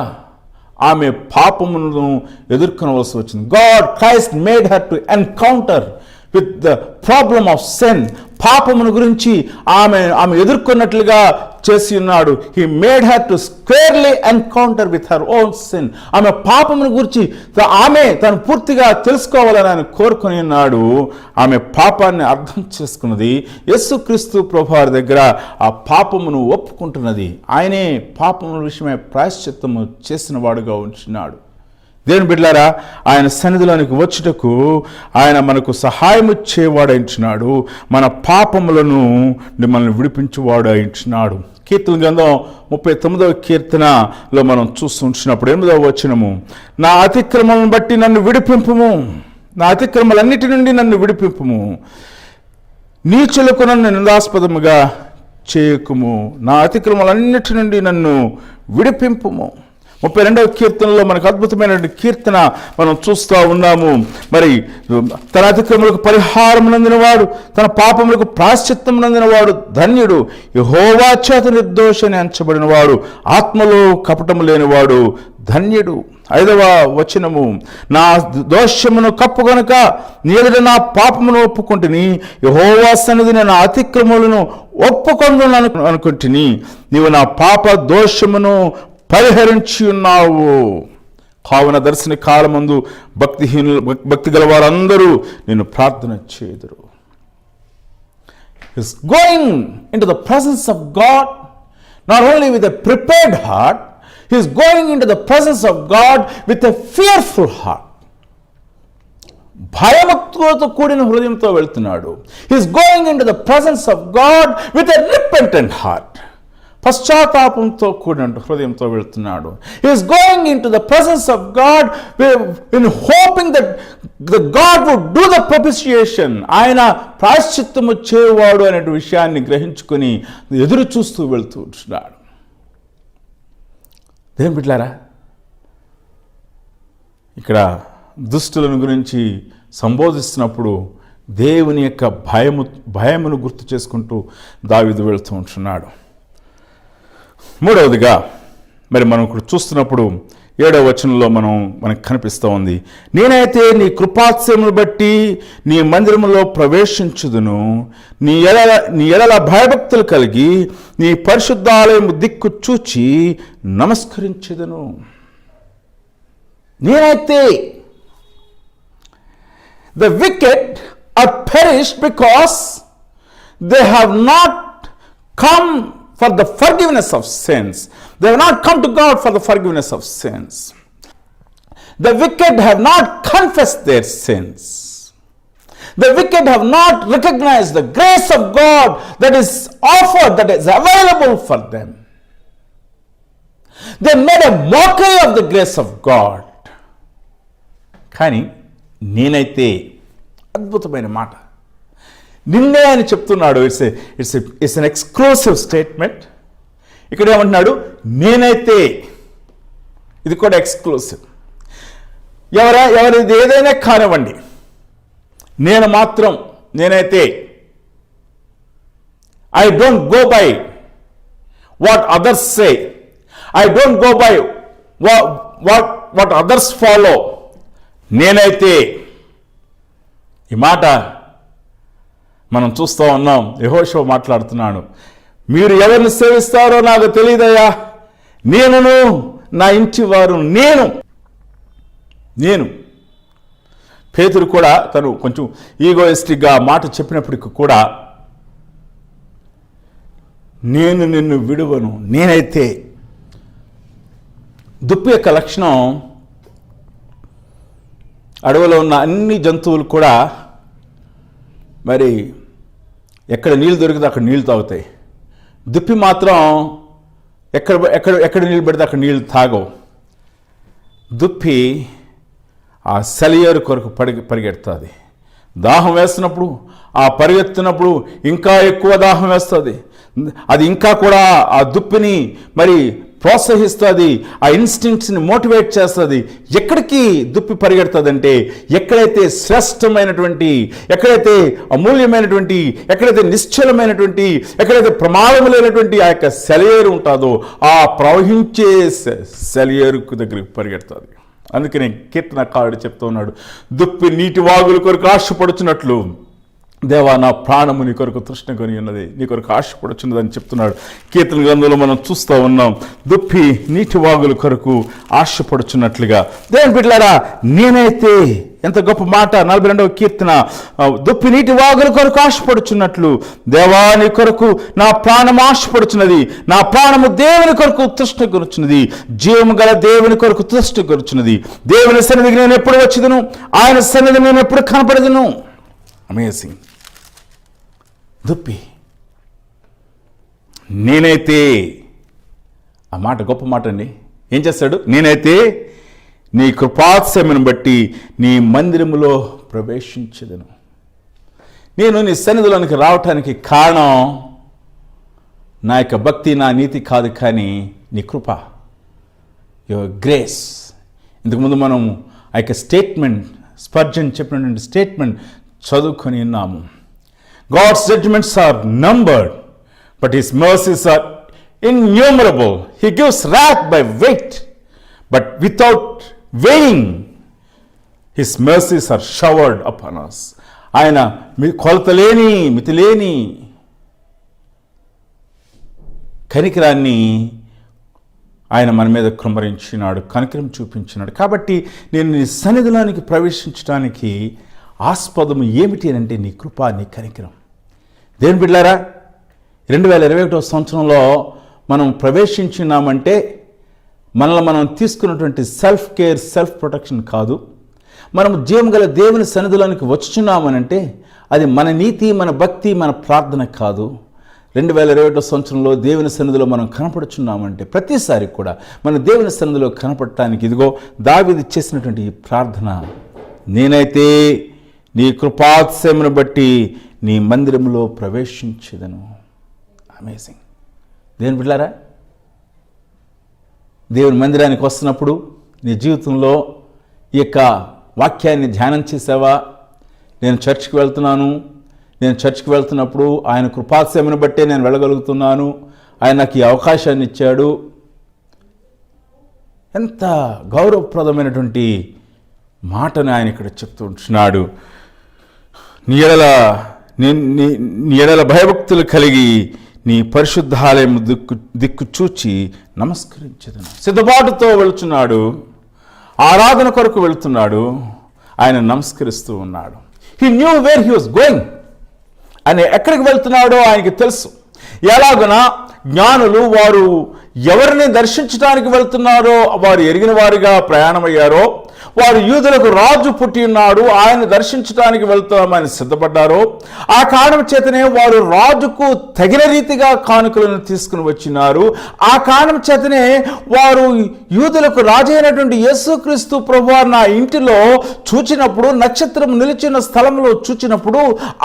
ఆమె పాపమును ఎదుర్కొనవలసి వచ్చింది. God Christ made her to encounter with the problem of sin. పాపమును గురించి ఆమె ఎదుర్కొన్నట్లుగా చేసి ఉన్నాడు. He made her to squarely encounter with her own sin. ఆమె పాపమును గురించి తను పూర్తిగా తెలుసుకోవాలని ఆయన కోరుకుని ఉన్నాడు. ఆమె పాపాన్ని అర్థం చేసుకున్నది. యేసుక్రీస్తు ప్రభువారి దగ్గర ఆ పాపమును ఒప్పుకుంటున్నది. ఆయనే పాపముల విషయమై ప్రాయశ్చిత్తము చేసిన వాడుగా ఉంటున్నాడు. దేవుని బిడ్డలారా, ఆయన సన్నిధిలోనికి వచ్చుటకు ఆయన మనకు సహాయము చేయవాడైంటున్నాడు. మన పాపములను మనల్ని విడిపించువాడు అయింటున్నాడు. కీర్తన గ్రంథం 39వ కీర్తనలో మనం చూస్తుంటున్నప్పుడు 8వ వచనము, నా అతిక్రమలను బట్టి నన్ను విడిపింపుము, నా అతిక్రమలన్నిటి నుండి నన్ను విడిపింపుము, నీచులకు నన్ను నిందాస్పదముగా చేయకుము, నా అతిక్రమలన్నిటి నుండి నన్ను విడిపింపుము. 32వ కీర్తనలో మనకు అద్భుతమైన కీర్తన మనం చూస్తూ ఉన్నాము. మరి తన అతిక్రమలకు పరిహారం నందినవాడు, తన పాపములకు ప్రాశ్చిత్తం నందినవాడు ధన్యుడు. యెహోవా చేత నిర్దోషని ఎంచబడినవాడు, ఆత్మలో కపటము లేనివాడు ధన్యుడు. 5వ వచనము, నా దోషమును కప్పుకొనక నీ ఎదుట నా పాపమును ఒప్పుకొంటిని, యెహోవా సన్నిధిని నా అతిక్రమములను ఒప్పుకొందును అనుకుంటుని, నీవు నా పాప దోషమును పరిహరించి ఉన్నావు. కావున దర్శన కాలమందు భక్తి గల వారందరూ నేను ప్రార్థన చేయుదురు. Is going into the presence of God not only with a prepared heart, he is going into the presence of God with a fearful heart. భయభక్తులతో కూడిన హృదయంతో వెళ్తున్నాడు. He is going into the presence of God with a repentant heart. పశ్చాత్తాపంతో కూడిన హృదయంతో వెళ్తున్నాడు. He is going into the presence of God in hoping that the God would do the propitiation. ఆయన ప్రాయశ్చిత్తము చేయవాడు అనే విషయాన్ని గ్రహించుకొని ఎదురు చూస్తూ వెళ్తూ ఉంటున్నాడు. దేవుని బిడ్డలారా, ఇక్కడ దుష్టులను గురించి సంబోధిస్తున్నప్పుడు దేవుని యొక్క భయమును గుర్తు చేసుకుంటూ దావీదు వెళ్తూ ఉంటున్నాడు. 3వదిగా మరి మనం ఇక్కడ చూస్తున్నప్పుడు 7వ వచనంలో మనకు కనిపిస్తూ ఉంది, నేనైతే నీ కృపాత్సయమును బట్టి నీ మందిరములో ప్రవేశించుదును, నీ ఎడల భయభక్తులు కలిగి నీ పరిశుద్ధాలయము దిక్కు చూచి నమస్కరించుదును. నేనైతే the wicked are perished because they have not come for the forgiveness of sins. They have not come to God for the forgiveness of sins. The wicked have not confessed their sins. The wicked have not recognized the grace of God that is offered, that is available for them. They made a mockery of the grace of God. కానీ నేనైతే, అద్భుతమైన మాట, నిన్నే అని చెప్తున్నాడు. It's an exclusive statement. ఇక్కడ ఏమంటున్నాడు, నేనైతే. ఇది కూడా ఎక్స్క్లూసివ్. ఎవరిది ఏదైనా కానివ్వండి, నేనైతే I don't go by what others say, I don't go by what others follow. నేనైతే. ఈ మాట మనం చూస్తూ ఉన్నాం. యెహోషువ మాట్లాడుతున్నాడు, మీరు ఎవరిని సేవిస్తారో నాకు తెలియదయ్యా, నేనును నా ఇంటి వారు నేను. పేతురు కూడా తను కొంచెం ఈగోయిస్టిక్గా మాట చెప్పినప్పటికీ కూడా, నేను నిన్ను విడువను, నేనైతే. దుప్పి యొక్క లక్షణం, అడవిలో ఉన్న అన్ని జంతువులు కూడా మరి ఎక్కడ నీళ్ళు దొరికితే అక్కడ నీళ్ళు తాగుతాయి. దుప్పి మాత్రం ఎక్కడ నీళ్ళు పెడితే అక్కడ నీళ్ళు తాగవు. దుప్పి ఆ సెలయేరు కొరకు పరిగెడుతుంది. దాహం వేస్తున్నప్పుడు, ఆ పరిగెత్తున్నప్పుడు ఇంకా ఎక్కువ దాహం వేస్తుంది. అది ఇంకా కూడా ఆ దుప్పిని మరి ప్రోత్సహిస్తుంది, ఆ ఇన్స్టింక్ట్స్ని మోటివేట్ చేస్తుంది. ఎక్కడికి దుప్పి పరిగెడుతుందంటే, ఎక్కడైతే శ్రేష్టమైనటువంటి, ఎక్కడైతే అమూల్యమైనటువంటి, ఎక్కడైతే నిశ్చలమైనటువంటి, ఎక్కడైతే ప్రమాదం లేనటువంటి ఆ యొక్క సెలయేరు ఉంటుందో, ఆ ప్రవహించే సెలయేరుకు దగ్గరికి పరిగెడుతుంది. అందుకనే కీర్తనకారుడు చెప్తూ ఉన్నాడు, దుప్పి నీటి వాగుల కొరకు ఆశపడుచున్నట్లు దేవా నా ప్రాణము నీ కొరకు తృష్ణ కొని ఉన్నది, నీ కొరకు ఆశపడుచున్నదని చెప్తున్నాడు. కీర్తన గ్రంథంలో మనం చూస్తూ ఉన్నాం, దుప్పి నీటి వాగుల కొరకు ఆశపడుచున్నట్లుగా. దేవుని బిడ్డలారా, నేనైతే. ఎంత గొప్ప మాట. 42వ కీర్తన, దుప్పి నీటి వాగుల కొరకు ఆశపడుచున్నట్లు దేవా నీ కొరకు నా ప్రాణం ఆశపడుచున్నది, నా ప్రాణము దేవుని కొరకు తృష్ణ కొరుచున్నది, జీవము గల దేవుని కొరకు తృష్ణ కొరుచున్నది. దేవుని సన్నిధికి నేను ఎప్పుడు వచ్చేదను, ఆయన సన్నిధికి నేను ఎప్పుడు కనపడదును. అమేజింగ్. దుప్పి నేనైతే. ఆ మాట గొప్ప మాట అండి. ఏం చేస్తాడు? నేనైతే నీ కృపాత్సమ్యను బట్టి నీ మందిరములో ప్రవేశించదను. నేను నీ సన్నిధిలోనికి రావటానికి కారణం నా యొక్క భక్తి, నా నీతి కాదు, కానీ నీ కృప, యువర్ గ్రేస్. ఇంతకుముందు మనం ఆ యొక్క స్టేట్మెంట్, స్పర్జన్ చెప్పినటువంటి స్టేట్మెంట్ చదువుకొని ఉన్నాము. God's judgments are numbered, but his mercies are innumerable. He gives wrath by weight, but without weighing his mercies are showered upon us. ఆయన కొలతలేని, మితిలేని కనికరాన్ని ఆయన మన మీద కృమ్మరించినాడు, కనికరం చూపించినాడు. కాబట్టి నేను నీ సన్నిధిలోనికి ప్రవేశించడానికి ఆస్పదము ఏమిటి అని అంటే నీ కృప, నీ కనికరం. దేవుని బిడ్డలారా, 2021వ సంవత్సరంలో మనం ప్రవేశించినామంటే మనల్ని మనం తీసుకున్నటువంటి సెల్ఫ్ కేర్, సెల్ఫ్ ప్రొటెక్షన్ కాదు. మనం జీవం గల దేవుని సన్నిధిలోనికి వచ్చుచున్నామనంటే అది మన నీతి, మన భక్తి, మన ప్రార్థన కాదు. 2021వ సంవత్సరంలో దేవుని సన్నిధిలో మనం కనపడుచున్నామంటే ప్రతిసారి కూడా మన దేవుని సన్నిధిలో కనపడటానికి ఇదిగో దావీదు చేసినటువంటి ఈ ప్రార్థన, నేనైతే నీ కృపాత్సయమును బట్టి నీ మందిరంలో ప్రవేశించదను. అమేజింగ్. దేవుని బిడ్డలారా, దేవుని మందిరానికి వస్తున్నప్పుడు నీ జీవితంలో ఈ యొక్క వాక్యాన్ని ధ్యానం చేసావా? నేను చర్చ్కి వెళ్తున్నాను, నేను చర్చ్కి వెళ్తున్నప్పుడు ఆయన కృపాత్సయమును బట్టే నేను వెళ్ళగలుగుతున్నాను, ఆయన నాకు ఈ అవకాశాన్ని ఇచ్చాడు. ఎంత గౌరవప్రదమైనటువంటి మాటను ఆయన ఇక్కడ చెప్తూ ఉంటున్నాడు. నీ ఎడల భయభక్తులు కలిగి నీ పరిశుద్ధాలయం దిక్కు చూచి నమస్కరించదను. సిద్ధపాటుతో వెళుతున్నాడు, ఆరాధన కొరకు వెళుతున్నాడు, ఆయన నమస్కరిస్తూ ఉన్నాడు. He knew where he was going. ఆయన ఎక్కడికి వెళ్తున్నాడో ఆయనకి తెలుసు. ఎలాగున జ్ఞానులు వారు ఎవరిని దర్శించడానికి వెళ్తున్నారో వారు ఎరిగిన వారిగా ప్రయాణమయ్యారో, వారు యూదులకు రాజు పుట్టి ఉన్నాడు, ఆయన దర్శించడానికి వెళ్తామని సిద్ధపడ్డారో ఆ కారణం చేతనే వారు రాజుకు తగిన రీతిగా కానుకలను తీసుకుని వచ్చినారు. ఆ కారణం చేతనే వారు యూదులకు రాజు అయినటువంటి యేసుక్రీస్తు ప్రభువారు నా ఇంటిలో చూచినప్పుడు, నక్షత్రం నిలిచిన స్థలంలో చూచినప్పుడు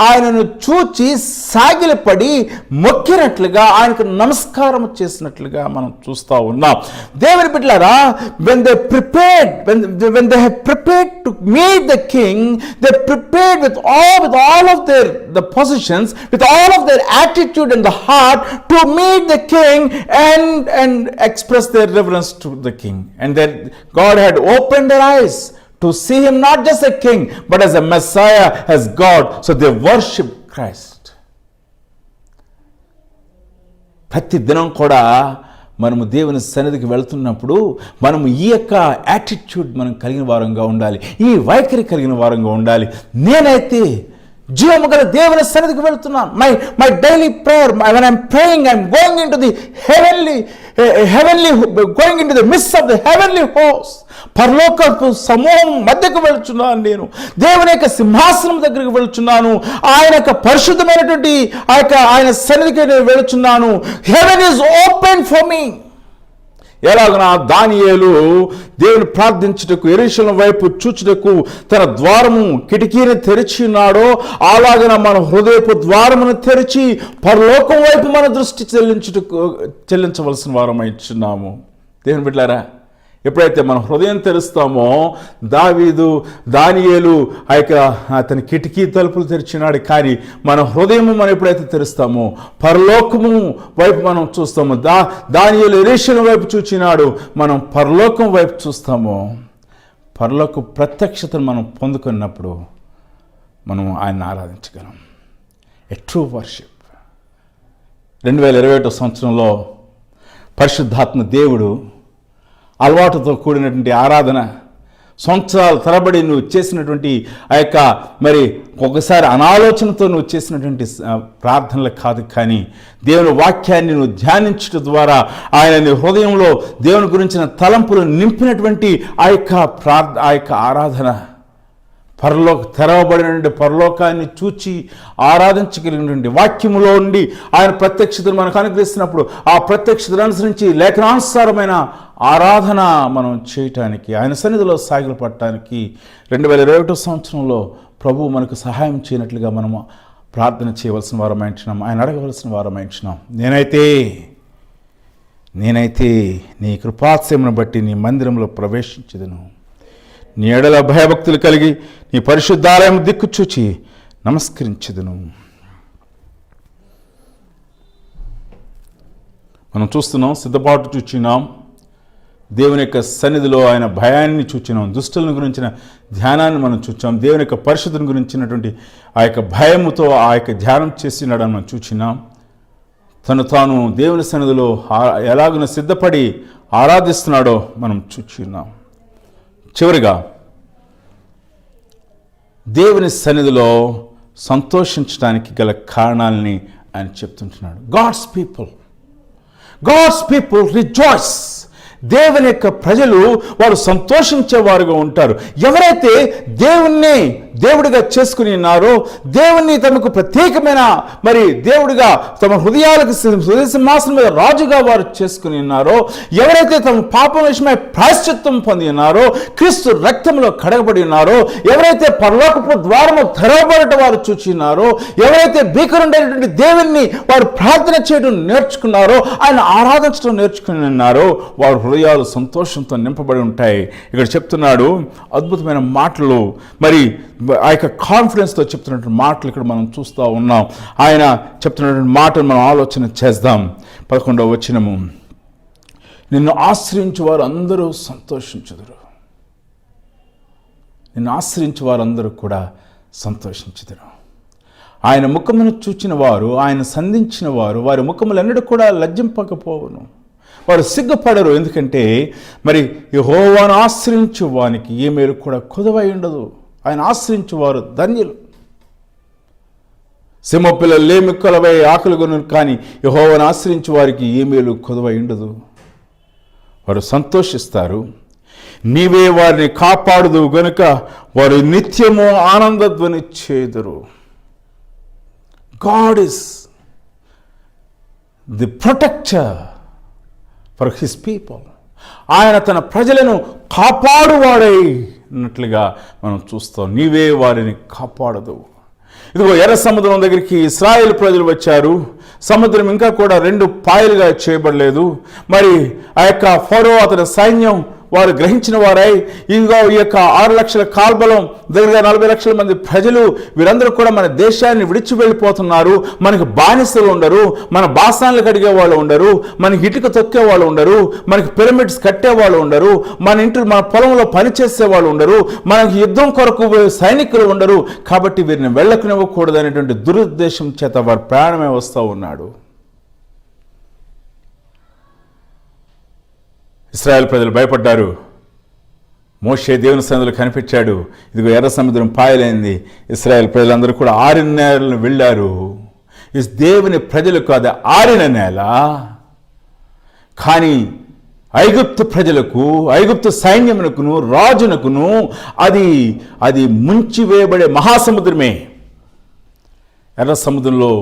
ఆయనను చూచి సాగిలపడి మొక్కినట్లుగా, ఆయనకు నమస్కారం చేసినట్లుగా మనం చూస్తూ ఉన్నాం. దేవుని బిడ్డలారా, when they had prepared to meet the king, they prepared with all of the possessions, with all of their attitude and the heart to meet the king and express their reverence to the king. And then God had opened their eyes to see him not just a king but as a Messiah, as God. So they worshiped Christ. ప్రతి దినం కూడా మనము దేవుని సన్నిధికి వెళ్తున్నప్పుడు మనము ఈ యొక్క యాటిట్యూడ్ మనం కలిగిన వారంగా ఉండాలి, ఈ వైఖరి కలిగిన వారంగా ఉండాలి. నేనైతే జీవము గల దేవుని సన్నిధికి వెళ్తున్నాను. My daily prayer, when I'm praying, I'm going into the heavenly going into the midst of the heavenly host. పరలోకపు సమూహం మధ్యకు వెళ్తున్నాను. నేను దేవుని యొక్క సింహాసనం దగ్గరికి వెళ్తున్నాను. ఆయన యొక్క పరిశుద్ధమైనటువంటి ఆయన సన్నిధికి నేను వెళ్తున్నాను. Heaven is open for me. ఎలాగనా దానియేలు దేవుని ప్రార్థించుటకు, యెరూషలేము వైపు చూచుటకు తన ద్వారము కిటికీని తెరిచి ఉన్నాడో, అలాగన మన హృదయపు ద్వారమును తెరిచి పరలోకం వైపు మన దృష్టి చెల్లించవలసిన వారమై ఇచ్చున్నాము. దేవుని బిడ్డలారా, ఎప్పుడైతే మన హృదయం తెరుస్తామో, దానియేలు అతని కిటికీ తలుపులు తెరిచినాడు, కానీ మన హృదయము మనం ఎప్పుడైతే తెరుస్తామో పరలోకము వైపు మనం చూస్తామో, దానియేలు యెరూషలేము వైపు చూచినాడు, మనం పరలోకం వైపు చూస్తామో, పరలోక ప్రత్యక్షతను మనం పొందుకున్నప్పుడు మనం ఆయన్ని ఆరాధించగలం. A true worship. 2021 సంవత్సరంలో పరిశుద్ధాత్మ దేవుడు అలవాటుతో కూడినటువంటి ఆరాధన, సంవత్సరాల తరబడి నువ్వు చేసినటువంటి మరి ఒకసారి అనాలోచనతో నువ్వు చేసినటువంటి ప్రార్థనలు కాదు, కానీ దేవుని వాక్యాన్ని నువ్వు ధ్యానించడం ద్వారా ఆయన నీ హృదయంలో దేవుని గురించిన తలంపులు నింపినటువంటి ఆ యొక్క ఆరాధన, తెరవబడినటువంటి పరలోకాన్ని చూచి ఆరాధించగలిగినటువంటి వాక్యములో ఉండి ఆయన ప్రత్యక్షతను మనకు అనుగ్రహిస్తున్నప్పుడు ఆ ప్రత్యక్షతను అనుసరించి లేఖనానుసారమైన ఆరాధన మనం చేయటానికి, ఆయన సన్నిధిలో సాగిలపడటానికి 2021 సంవత్సరంలో ప్రభువు మనకు సహాయం చేయనట్లుగా మనము ప్రార్థన చేయవలసిన వారమైంటున్నాం. ఆయన అడగవలసిన వారమైంటున్నాం. నేనైతే నీ కృపాశ్రయమును బట్టి నీ మందిరంలో ప్రవేశించదును, నీ ఎడల భయభక్తులు కలిగి నీ పరిశుద్ధాలయం దిక్కు చూచి నమస్కరించదును. మనం చూస్తున్నాం, సిద్ధపాటు చూచినాం, దేవుని యొక్క సన్నిధిలో ఆయన భయాన్ని చూచినాం, దుష్టులను గురించిన ధ్యానాన్ని మనం చూచాం, దేవుని యొక్క పరిశుద్ధుని గురించినటువంటి ఆ యొక్క భయముతో ఆ యొక్క ధ్యానం చేసినాడని మనం చూచినాం. తాను దేవుని సన్నిధిలో ఎలాగున సిద్ధపడి ఆరాధిస్తున్నాడో మనం చూచినాం. చివరిగా దేవుని సన్నిధిలో సంతోషించడానికి గల కారణాలని ఆయన చెప్తుంటున్నాడు. God's people rejoice. దేవుని యొక్క ప్రజలు వారు సంతోషించేవారుగా ఉంటారు. ఎవరైతే దేవుణ్ణి దేవుడిగా చేసుకుని ఉన్నారో, దేవుణ్ణి తమకు ప్రత్యేకమైన మరి దేవుడిగా తమ హృదయ సింహాసనం మీద రాజుగా వారు చేసుకుని ఉన్నారో, ఎవరైతే తమ పాపం విషయమై ప్రాయశ్చిత్తం పొంది ఉన్నారో, క్రీస్తు రక్తంలో కడగబడి ఉన్నారో, ఎవరైతే పరలోకపు ద్వారము తెరవబడట వారు చూచి ఉన్నారో, ఎవరైతే భీకరుండేటువంటి దేవుణ్ణి వారు ప్రార్థన చేయడం నేర్చుకున్నారో, ఆయన ఆరాధించడం నేర్చుకుని ఉన్నారో, వారు హృదయాలు సంతోషంతో నింపబడి ఉంటాయి. ఇక్కడ చెప్తున్నాడు అద్భుతమైన మాటలు, మరి ఆ యొక్క కాన్ఫిడెన్స్తో చెప్తున్నటువంటి మాటలు ఇక్కడ మనం చూస్తూ ఉన్నాం. ఆయన చెప్తున్నటువంటి మాటలు మనం ఆలోచన చేద్దాం. 11వ వచనము, నిన్ను ఆశ్రయించు వారు అందరూ సంతోషించుదురు. నిన్ను ఆశ్రయించు వారందరూ కూడా సంతోషించుదురు. ఆయన ముఖమును చూచిన వారు, ఆయన సంధించిన వారు, వారి ముఖములన్నిటి కూడా లజ్జింపకపోవును, వారు సిగ్గుపడరు. ఎందుకంటే మరి యెహోవాను ఆశ్రయించు వానికి ఏ మేలు కూడా కొదవై ఉండదు. ఆయన ఆశ్రయించు వారు ధన్యులు. సింహపిల్లలు లేమిక్కలవై ఆకలిగొను, కానీ యెహోవాను ఆశ్రయించు వారికి ఏ మేలు కొదవై ఉండదు. వారు సంతోషిస్తారు. నీవే వారిని కాపాడుదువు గనుక వారు నిత్యము ఆనందధ్వని చేదురు. God is the protector for his people. ఆయన తన ప్రజలను కాపాడువాడై అన్నట్లుగా మనం చూస్తాం. నీవే వారిని కాపాడదువు. ఇదిగో ఎర్ర సముద్రం దగ్గరికి ఇశ్రాయేలు ప్రజలు వచ్చారు. సముద్రం ఇంకా కూడా 2 పాయలుగా చేయబడలేదు. మరి ఆ యొక్క ఫరో అతని సైన్యం వారు గ్రహించిన వారై ఇదిగో ఈ యొక్క 6 లక్షల కాల్బలం దగ్గరగా 40 లక్షల మంది ప్రజలు వీరందరూ కూడా మన దేశాన్ని విడిచి వెళ్ళిపోతున్నారు. మనకి బానిసలు ఉండరు, మన బాసాన్లు కడిగే వాళ్ళు ఉండరు, మనకి ఇటుక తొక్కే వాళ్ళు ఉండరు, మనకి పిరమిడ్స్ కట్టే వాళ్ళు ఉండరు, మన పొలంలో పనిచేసే వాళ్ళు ఉండరు, మనకి యుద్ధం కొరకు సైనికులు ఉండరు. కాబట్టి వీరిని వెళ్ళకనివ్వకూడదు అనేటువంటి దురుద్దేశం చేత వారు ప్రయాణమే వస్తూ ఉన్నాడు. ఇశ్రాయేలు ప్రజలు భయపడ్డారు. మోషే దేవుని సన్నిధిలో కనిపించాడు. ఇదిగో ఎర్ర సముద్రం పాయలైంది. ఇశ్రాయేలు ప్రజలందరూ కూడా ఆరిన నేలను వెళ్ళారు. ఇది దేవుని ప్రజలకు అది ఆరిన నేల. కానీ ఐగుప్తు ప్రజలకు, ఐగుప్తు సైన్యమునకును రాజునకును అది ముంచివేయబడే మహాసముద్రమే. ఎర్ర సముద్రంలో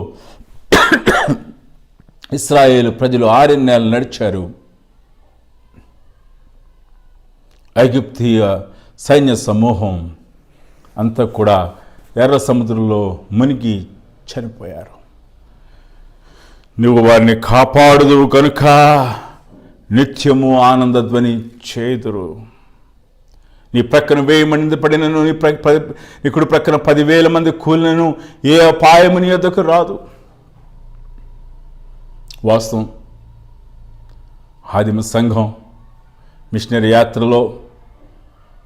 ఇశ్రాయేలు ప్రజలు ఆరిన నేల నడిచారు. ఐగుప్తీయ సైన్య సమూహం అంతా కూడా ఎర్ర సముద్రంలో మునిగి చనిపోయారు. నువ్వు వారిని కాపాడుదువు కనుక నిత్యము ఆనందధ్వని చేదురు. నీ ప్రక్కన 1000 మంది పడినను, నీ కుడి ప్రక్కన 10,000 మంది కూలినను ఏ అపాయము నీ యొద్దకు రాదు. వాస్తవం. ఆదిమ సంఘం మిషనరీ యాత్రలో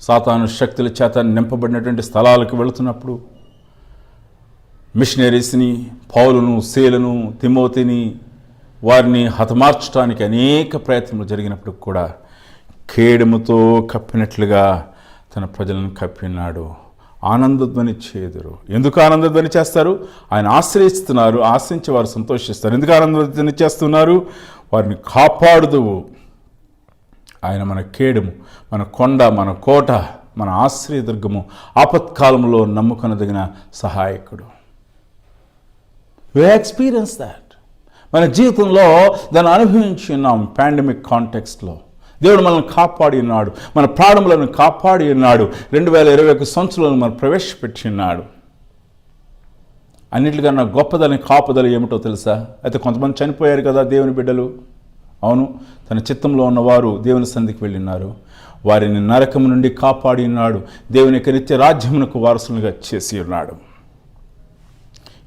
సాతాను శక్తుల చేత నింపబడినటువంటి స్థలాలకు వెళుతున్నప్పుడు మిషనరీస్ని, పౌలును, శీలను, తిమోతిని వారిని హతమార్చడానికి అనేక ప్రయత్నాలు జరిగినప్పుడు కూడా కేడముతో కప్పినట్లుగా తన ప్రజలను కప్పినాడు. ఆనందధ్వని చేదురు. ఎందుకు ఆనందధ్వని చేస్తారు? ఆయన ఆశ్రయిస్తున్నారు. ఆశ్రయించి వారు సంతోషిస్తారు. ఎందుకు ఆనందధ్వని చేస్తున్నారు? వారిని కాపాడుదువు. ఆయన మన కేడము, మన కొండ, మన కోట, మన ఆశ్రయదుర్గము, ఆపత్కాలంలో నమ్ముకొనదగిన సహాయకుడు. We experience that. మన జీవితంలో దాన్ని అనుభవించి ఉన్నాం. పాండమిక్ కాంటెక్స్ట్లో దేవుడు మనల్ని కాపాడి ఉన్నాడు. మన ప్రాణములను కాపాడి ఉన్నాడు. 2021 సంవత్సరంలో మనం ప్రవేశపెట్టి ఉన్నాడు. అన్నిటికన్నా గొప్పదని కాపుదల ఏమిటో తెలుసా? అయితే కొంతమంది చనిపోయారు కదా దేవుని బిడ్డలు. అవును, తన చిత్తంలో ఉన్నవారు దేవుని సన్నిధికి వెళ్ళినారు. వారిని నరకము నుండి కాపాడి ఉన్నాడు. దేవుని యొక్క నిత్య రాజ్యమునకు వారసులుగా చేసి ఉన్నాడు.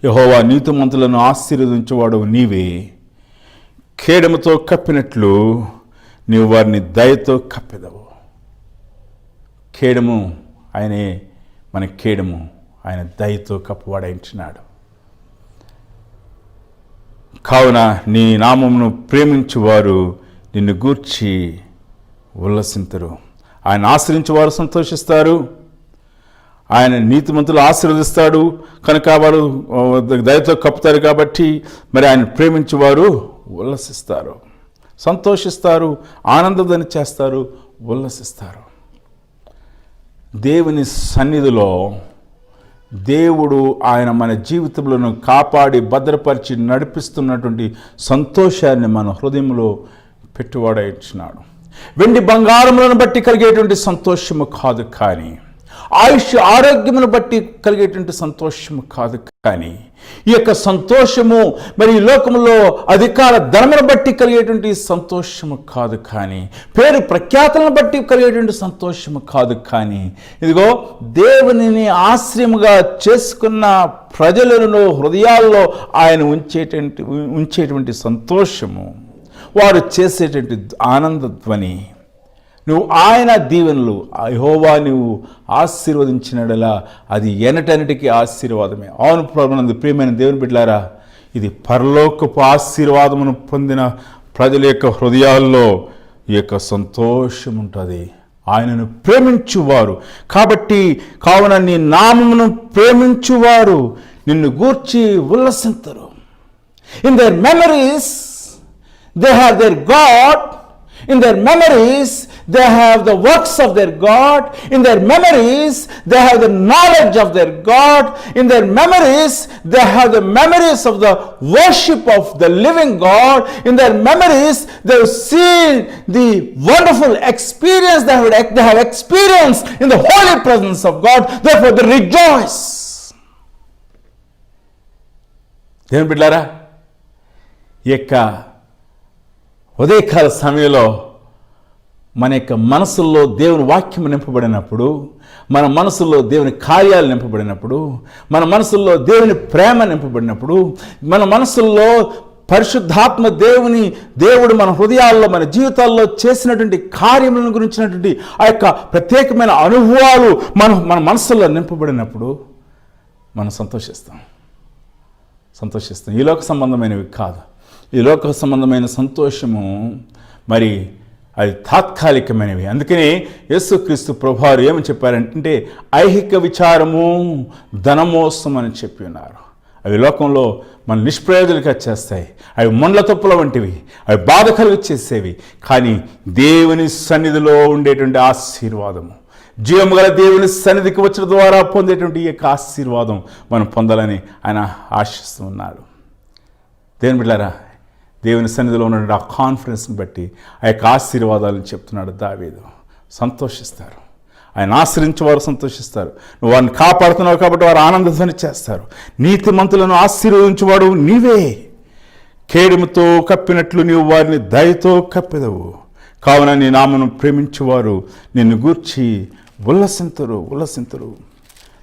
యెహోవా నీతిమంతులను ఆశీర్వదించేవాడు నీవే. కేడముతో కప్పినట్లు నీవు వారిని దయతో కప్పెదవు. కేడము ఆయనే, మన కేడము ఆయన దయతో కప్పువాడైంచినాడు. కావున నీ నామమును ప్రేమించువారు నిన్ను గూర్చి ఉల్లసింతురు. ఆయన ఆశ్రయించేవారు సంతోషిస్తారు. ఆయన నీతిమంతులు ఆశీర్వదిస్తాడు కనుక వారు దయతో కప్పుతారు. కాబట్టి మరి ఆయన ప్రేమించేవారు ఉల్లసిస్తారు, సంతోషిస్తారు, ఆనందధ్వని చేస్తారు, ఉల్లసిస్తారు. దేవుని సన్నిధిలో దేవుడు ఆయన మన జీవితంలో కాపాడి భద్రపరిచి నడిపిస్తున్నటువంటి సంతోషాన్ని మన హృదయంలో పెట్టువాడైనాడు. వెండి బంగారములను బట్టి కలిగేటువంటి సంతోషము కాదు, కానీ ఆయుష్ ఆరోగ్యమును బట్టి కలిగేటువంటి సంతోషము కాదు, కానీ ఈ యొక్క సంతోషము మరి ఈ లోకంలో అధికార ధనమును బట్టి కలిగేటువంటి సంతోషము కాదు, కానీ పేరు ప్రఖ్యాతులను బట్టి కలిగేటువంటి సంతోషము కాదు, కానీ ఇదిగో దేవునిని ఆశ్రయముగా చేసుకున్న ప్రజలను హృదయాల్లో ఆయన ఉంచేటువంటి సంతోషము, వారు చేసేటువంటి ఆనందధ్వని. నువ్వు ఆయన దీవెనలు యెహోవా నువ్వు ఆశీర్వదించినడలా అది ఎనటన్నిటికీ ఆశీర్వాదమే. అవును ప్రభునందు ప్రియమైన దేవుని బిడ్డలారా, ఇది పరలోకపు ఆశీర్వాదమును పొందిన ప్రజల యొక్క హృదయాల్లో ఈ యొక్క సంతోషం ఉంటుంది. ఆయనను ప్రేమించువారు కాబట్టి, కావున నీ నామమును ప్రేమించువారు నిన్ను గూర్చి ఉల్లసింతురు. In their memories they have their God. In their memories, they have the works of their God. In their memories, they have the knowledge of their God. In their memories, they have the memories of the worship of the living God. In their memories, they have seen the wonderful experience they have experienced in the holy presence of God. Therefore, they rejoice. దేవుని బిడ్డలారా, ఈ యొక్క ఉదయకాల సమయంలో మన యొక్క మనసుల్లో దేవుని వాక్యం నింపబడినప్పుడు, మన మనసుల్లో దేవుని కార్యాలు నింపబడినప్పుడు, మన మనసుల్లో దేవుని ప్రేమ నింపబడినప్పుడు, మన మనసుల్లో పరిశుద్ధాత్మ దేవుడు మన హృదయాల్లో, మన జీవితాల్లో చేసినటువంటి కార్యములను గురించినటువంటి ఆ యొక్క ప్రత్యేకమైన అనుభవాలు మన మనసుల్లో నింపబడినప్పుడు మనం సంతోషిస్తాం. ఈ లోక సంబంధమైనవి కాదు. ఈ లోక సంబంధమైన సంతోషము మరి అది తాత్కాలికమైనవి. అందుకని యేసుక్రీస్తు ప్రభువారు ఏమని చెప్పారంటే, ఐహిక విచారము ధనమోసం అని చెప్పి ఉన్నారు. అవి లోకంలో మన నిష్ప్రయోజనగా చేస్తాయి. అవి మొండ్ల తప్పుల వంటివి, అవి బాధ కలిగి చేసేవి. కానీ దేవుని సన్నిధిలో ఉండేటువంటి ఆశీర్వాదము, జీవము గల దేవుని సన్నిధికి వచ్చిన ద్వారా పొందేటువంటి ఈ యొక్క ఆశీర్వాదం మనం పొందాలని ఆయన ఆశిస్తూ ఉన్నాడు. దేవుని బిడ్డలారా, దేవుని సన్నిధిలో ఉన్నటువంటి ఆ కాన్ఫిడెన్స్ని బట్టి ఆ యొక్క ఆశీర్వాదాలను చెప్తున్నాడు దావీదు. సంతోషిస్తారు, ఆయన ఆశ్రయించేవారు సంతోషిస్తారు. నువ్వు వారిని కాపాడుతున్నావు కాబట్టి వారు ఆనందధ్వని చేస్తారు. నీతిమంతులను ఆశీర్వదించేవాడు నీవే. కేడుముతో కప్పినట్లు నీవు వారిని దయతో కప్పెదవు. కావున నీ నామను ప్రేమించేవారు నిన్ను గూర్చి ఉల్లసింతురు.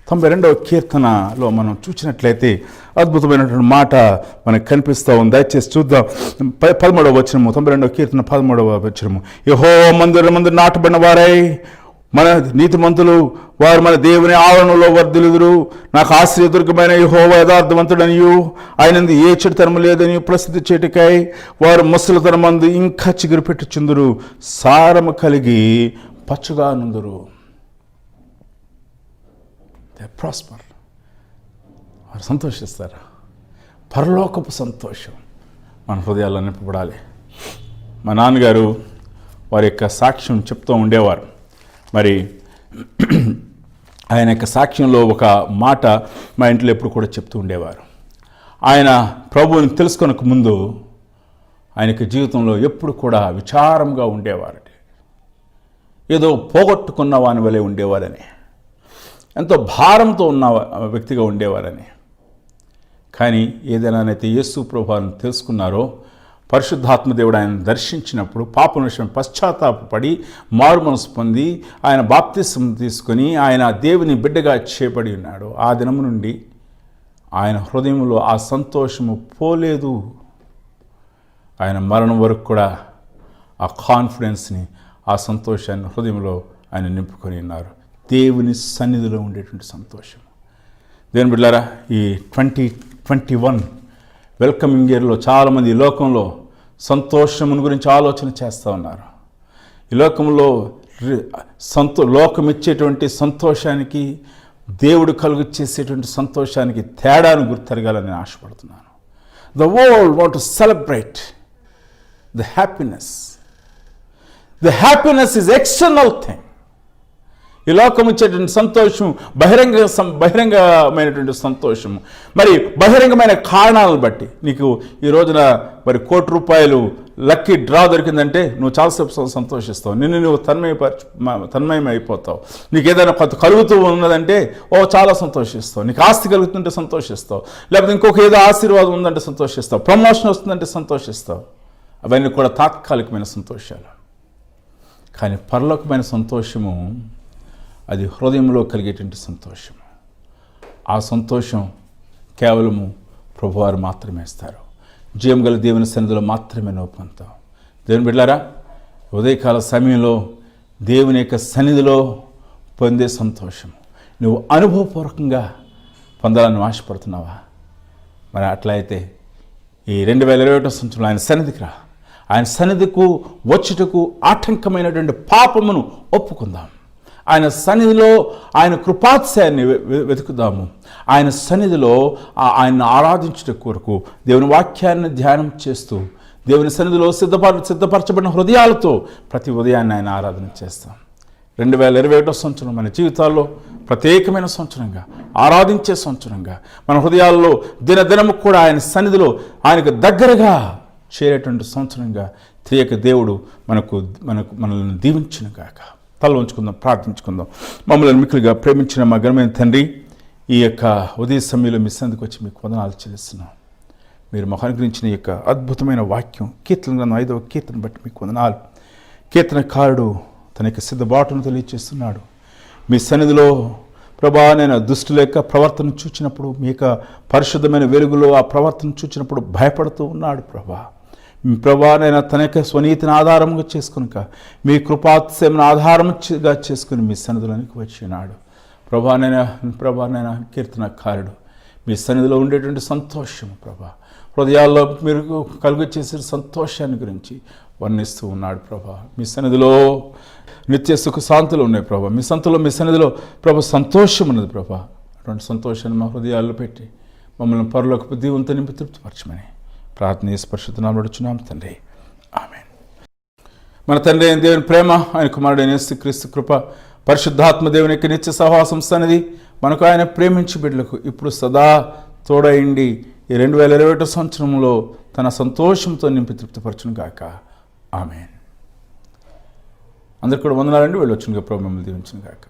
92వ కీర్తనలో మనం చూసినట్లయితే అద్భుతమైనటువంటి మాట మనకు కనిపిస్తూ ఉంది. దయచేసి చూద్దాం. 13వ వచనము, 92వ కీర్తన 13వ వచనము. యెహోవా మందిరమందు నాటబడిన వారై మన నీతిమంతులు వారు మన దేవుని ఆవరణలో వర్ధిల్లుదురు. నాకు ఆశ్రయదుర్గమైన యెహోవా యథార్థవంతుడనియు ఆయనందు ఏ చెడుతనము లేదని ప్రసిద్ధి చేటుకై వారు ముసలితనమందు ఇంకా చిగురు పెట్టుచుందురు. సారము కలిగి పచ్చుగా నుందురు. They prosper. వారు సంతోషిస్తారు. పరలోకపు సంతోషం మన హృదయాల్లో నింపబడాలి. మా నాన్నగారు వారి యొక్క సాక్ష్యం చెప్తూ ఉండేవారు. మరి ఆయన యొక్క సాక్ష్యంలో ఒక మాట మా ఇంట్లో ఎప్పుడు కూడా చెప్తూ ఉండేవారు. ఆయన ప్రభువుని తెలుసుకొనక ముందు ఆయనకి జీవితంలో ఎప్పుడు కూడా విచారంగా ఉండేవారు. ఏదో పోగొట్టుకున్న వాని వలె ఉండేవారని, ఎంతో భారంతో ఉన్న వ్యక్తిగా ఉండేవారని. కానీ ఏదైనానైతే యేసు ప్రభువుని తెలుసుకున్నారో, పరిశుద్ధాత్మదేవుడు ఆయన దర్శించినప్పుడు పాపం విషయం పశ్చాత్తాపడి మారు మనసు పొంది ఆయన బాప్తిసం తీసుకొని ఆయన దేవుని బిడ్డగా చేపడి ఉన్నాడు. ఆ దినము నుండి ఆయన హృదయంలో ఆ సంతోషము పోలేదు. ఆయన మరణం వరకు కూడా ఆ కాన్ఫిడెన్స్ని, ఆ సంతోషాన్ని హృదయంలో ఆయన నింపుకొని ఉన్నారు. దేవుని సన్నిధిలో ఉండేటువంటి సంతోషం. దేవుని బిడ్డలారా, ఈ 2021 వెల్కమింగ్ ఇయర్లో చాలామంది ఈ లోకంలో సంతోషమును గురించి ఆలోచన చేస్తూ ఉన్నారు. ఈ లోకంలో లోకం ఇచ్చేటువంటి సంతోషానికి, దేవుడు కలుగు చేసేటువంటి సంతోషానికి తేడాను గుర్తెరగాలని నేను ఆశపడుతున్నాను. The world want to celebrate the happiness. The happiness is external thing. ఈ లోకం ఇచ్చేటువంటి సంతోషం బహిరంగమైనటువంటి సంతోషము. మరి బహిరంగమైన కారణాలను బట్టి నీకు ఈ రోజున మరి ₹1,00,00,000 లక్కీ డ్రా దొరికిందంటే నువ్వు చాలాసేపు సంతోషిస్తావు. నువ్వు తన్మయం అయిపోతావు. నీకు ఏదైనా కొత్త కలుగుతూ ఉన్నదంటే చాలా సంతోషిస్తావు. నీకు ఆస్తి కలుగుతుంటే సంతోషిస్తావు. లేకపోతే ఇంకొక ఏదో ఆశీర్వాదం ఉందంటే సంతోషిస్తావు. ప్రమోషన్ వస్తుందంటే సంతోషిస్తావు. అవన్నీ కూడా తాత్కాలికమైన సంతోషాలు. కానీ పరలోకమైన సంతోషము అది హృదయంలో కలిగేటువంటి సంతోషం. ఆ సంతోషం కేవలము ప్రభువారు మాత్రమే ఇస్తారు. జీవం గల దేవుని సన్నిధిలో మాత్రమే నువ్వు పొందుతావు. దేవుని బిడ్డలారా, ఉదయకాల సమయంలో దేవుని యొక్క సన్నిధిలో పొందే సంతోషం నువ్వు అనుభవపూర్వకంగా పొందాలని ఆశపడుతున్నావా? మరి అట్లా అయితే ఈ 2021 సంవత్సరంలో ఆయన సన్నిధికి రా. ఆయన సన్నిధికు వచ్చుటకు ఆటంకమైనటువంటి పాపమును ఒప్పుకుందాం. ఆయన సన్నిధిలో ఆయన కృపాతిశయాన్ని వెతుకుదాము. ఆయన సన్నిధిలో ఆయన్ని ఆరాధించుట కొరకు దేవుని వాక్యాన్ని ధ్యానం చేస్తూ దేవుని సన్నిధిలో సిద్ధపరచబడిన హృదయాలతో ప్రతి ఉదయాన్ని ఆయన ఆరాధన చేస్తాం. 2021 సంవత్సరం మన జీవితాల్లో ప్రత్యేకమైన సంవత్సరంగా, ఆరాధించే సంవత్సరంగా, మన హృదయాల్లో దినదినము కూడా ఆయన సన్నిధిలో ఆయనకు దగ్గరగా చేరేటువంటి సంవత్సరంగా త్రియక దేవుడు మనల్ని దీవించును గాక. తల ఉంచుకుందాం, ప్రార్థించుకుందాం. మమ్మల్ని మిక్కులుగా ప్రేమించిన మా ఘనమైన తండ్రి, ఈ యొక్క ఉదయ సమయంలో మీ సన్నిధికి వచ్చి మీకు వందనాలు చెల్లిస్తున్నాం. మీరు మాకు అనుగ్రహించిన ఈ యొక్క అద్భుతమైన వాక్యం, కీర్తన గ్రంథం 5వ కీర్తన బట్టి మీకు వందనాలు. కీర్తనకారుడు తన యొక్క సిద్ధబాటును తెలియజేస్తున్నాడు. మీ సన్నిధిలో ప్రభా, నేను దుష్టుల యొక్క ప్రవర్తన చూచినప్పుడు, మీ యొక్క పరిశుద్ధమైన వెలుగులో ఆ ప్రవర్తన చూచినప్పుడు భయపడుతూ ఉన్నాడు ప్రభా. నేను తన యొక్క స్వనీతిని ఆధారంగా చేసుకునిక మీ కృపాతిశయమును ఆధారంగా చేసుకుని మీ సన్నిధిలోనికి వచ్చినాడు ప్రభా. నేను కీర్తనకారుడు మీ సన్నిధిలో ఉండేటువంటి సంతోషం ప్రభా, హృదయాల్లో మీరు కలుగు చేసే సంతోషాన్ని గురించి వర్ణిస్తూ ఉన్నాడు ప్రభా. మీ సన్నిధిలో నిత్య సుఖ శాంతులు ఉన్నాయి ప్రభా. మీ సన్నిధిలో ప్రభా సంతోషం ఉన్నది ప్రభా. అటువంటి సంతోషాన్ని మా హృదయాల్లో పెట్టి మమ్మల్ని పరలోకపు దీవంతో నింపి తృప్తిపరచమని ప్రార్థన స్పర్శతనాలు అడుచున్నాం తండ్రి, ఆమేన్. మన తండ్రి అయిన దేవుని ప్రేమ, ఆయన కుమారుడైన యేసుక్రీస్తు కృప, పరిశుద్ధాత్మ దేవుని యొక్క నిత్య సహవాసం సన్నిధి మనకు ఆయన ప్రేమించి బిడ్డలకు ఇప్పుడు సదా తోడైండి ఈ 2021 సంవత్సరంలో తన సంతోషంతో నింపి తృప్తిపరచును గాక, ఆమేన్. అందరికీ కూడా వందనాలండి. వెళ్ళొచ్చునుగా ప్రభు మిమ్మల్ని దీవించును గాక.